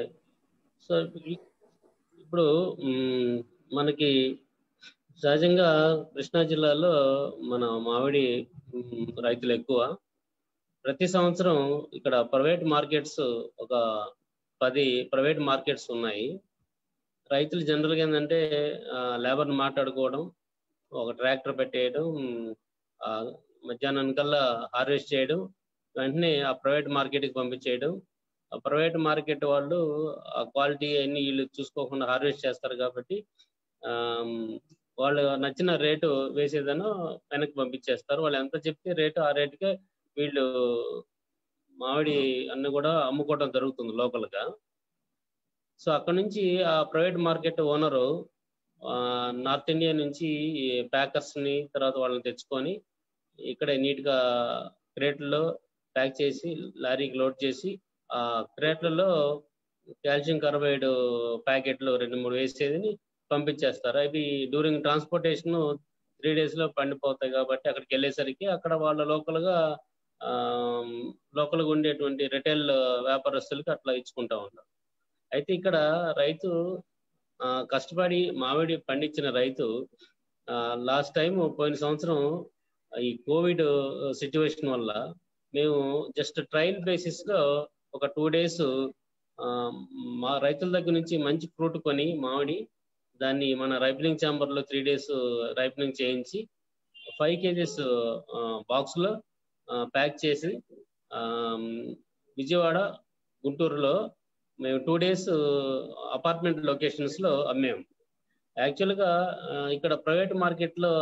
So ఇప్పుడు మనకి సహజంగా కృష్ణా జిల్లాలో మన మామిడి రైతులు ఎక్కువ. ప్రతి సంవత్సరం ఇక్కడ ప్రైవేట్ మార్కెట్స్ ఒక 10 ప్రైవేట్ మార్కెట్స్ ఉన్నాయి. రైతులు జనరల్గా ఏంటంటే లేబర్ని మాట్లాడుకోవడం, ఒక ట్రాక్టర్ పెట్టేయడం, మధ్యాహ్నానికల్లా హార్వెస్ట్ చేయడం, వెంటనే ఆ ప్రైవేట్ మార్కెట్కి పంపించేయడం. ఆ ప్రైవేట్ మార్కెట్ వాళ్ళు ఆ క్వాలిటీ అన్ని వీళ్ళు చూసుకోకుండా హార్వెస్ట్ చేస్తారు కాబట్టి వాళ్ళు నచ్చిన రేటు వేసేదనో వెనక్కి పంపించేస్తారు. వాళ్ళు ఎంత చెప్తే రేటు ఆ రేటుకే వీళ్ళు మామిడి అన్ని కూడా అమ్ముకోవడం జరుగుతుంది లోకల్గా. సో అక్కడ నుంచి ఆ private market owner north India నుంచి ప్యాకర్స్ని తర్వాత వాళ్ళని తెచ్చుకొని ఇక్కడే నీట్గా క్రేట్లలో ప్యాక్ చేసి లారీకి లోడ్ చేసి ఆ క్రేట్లలో కాల్షియం కార్బైడ్ ప్యాకెట్లు 2-3 వేసేది పంపించేస్తారు. అవి డ్యూరింగ్ ట్రాన్స్పోర్టేషన్ 3 days లో పండిపోతాయి కాబట్టి అక్కడికి వెళ్ళేసరికి అక్కడ వాళ్ళ లోకల్గా ఉండేటువంటి రిటైల్ వ్యాపారస్తులకి అట్లా ఇచ్చుకుంటా ఉంటారు. అయితే ఇక్కడ రైతు కష్టపడి మామిడి పండించిన రైతు లాస్ట్ టైం పోయిన సంవత్సరం ఈ కోవిడ్ సిచ్యువేషన్ వల్ల మేము జస్ట్ ట్రయల్ బేసిస్ లో ఒక 2 days మా రైతుల దగ్గర నుంచి మంచి ఫ్రూట్ కొని మామిడి దాన్ని మన రైపనింగ్ ఛాంబర్ లో 3 days రైపనింగ్ చేయించి 5 kgs బాక్స్ లో ప్యాక్ చేసి విజయవాడ, గుంటూరులో మేము 2 days అపార్ట్మెంట్ లొకేషన్స్ లో అమ్మాము. యాక్చువల్గా ఇక్కడ ప్రైవేట్ మార్కెట్ లో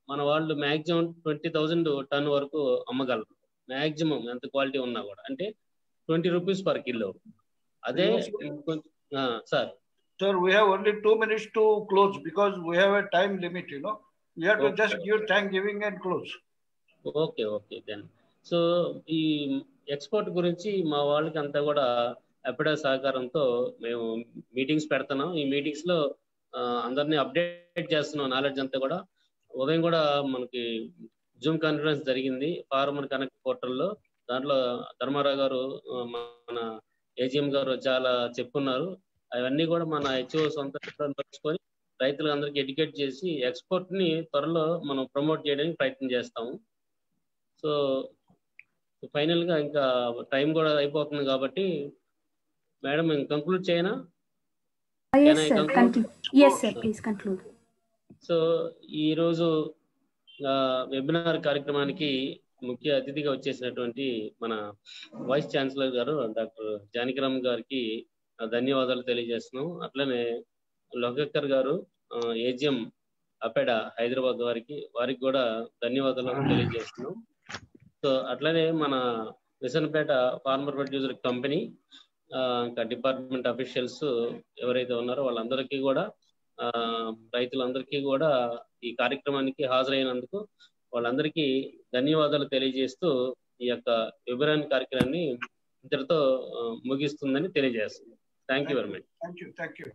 మన వాళ్ళు మాక్సిమం 20,000 టన్ వరకు అమ్మగలరు. మాక్సిమం ఎంత క్వాలిటీ ఉన్నా కూడా, అంటే 20 rupees per kilo. అదే sir. Sir, we have only 2 minutes to close because we have a time limit, you know. We have to just give Thanksgiving and close. Okay then. So ఈ ఎక్స్పోర్ట్ గురించి మా వాళ్ళకి అంతా కూడా ఎప్పుడే సహకారంతో మేము మీటింగ్స్ పెడుతున్నాం. ఈ మీటింగ్స్ లో అందరినీ అప్డేట్ చేస్తున్నాం. నాలెడ్జ్ అంతా కూడా ఉదయం కూడా మనకి జూమ్ కాన్ఫరెన్స్ జరిగింది ఫార్మర్ కనెక్ట్ పోర్టల్లో. దాంట్లో ధర్మారావు గారు, మన ఏజిఎం గారు చాలా చెప్పున్నారు. అవన్నీ కూడా మన హెచ్ఓ సొంత పరుచుకొని రైతులందరికీ ఎడ్యుకేట్ చేసి ఎక్స్పోర్ట్ ని త్వరలో మనం ప్రమోట్ చేయడానికి ప్రయత్నం చేస్తాము. సో ఫైనల్ గా ఇంకా టైం కూడా అయిపోతుంది కాబట్టి మేడం కంక్లూడ్ చేయనా? Yes, sir. Conclude. Yes, sir. Please conclude. So ఈరోజు వెబినార్ కార్యక్రమానికి ముఖ్య అతిథిగా వచ్చేసినటువంటి మన వైస్ ఛాన్సలర్ గారు డాక్టర్ జానకిరామ్ గారికి ధన్యవాదాలు తెలియజేస్తున్నాం. అట్లనే లోకేకర్ గారు ఏజిఎం అపెడా హైదరాబాద్ వారికి కూడా ధన్యవాదాలు తెలియజేస్తున్నాం. సో అట్లనే మన విసనపేట ఫార్మర్ ప్రొడ్యూసర్ కంపెనీ ఇంకా డిపార్ట్మెంట్ అఫీషియల్స్ ఎవరైతే ఉన్నారో వాళ్ళందరికీ కూడా, రైతులందరికీ కూడా ఈ కార్యక్రమానికి హాజరైనందుకు వాళ్ళందరికీ ధన్యవాదాలు తెలియజేస్తూ ఈ యొక్క వెబినార్ కార్యక్రమాన్ని ఇంతటితో ముగిస్తుందని తెలియజేస్తుంది. Thank you very much. Thank you.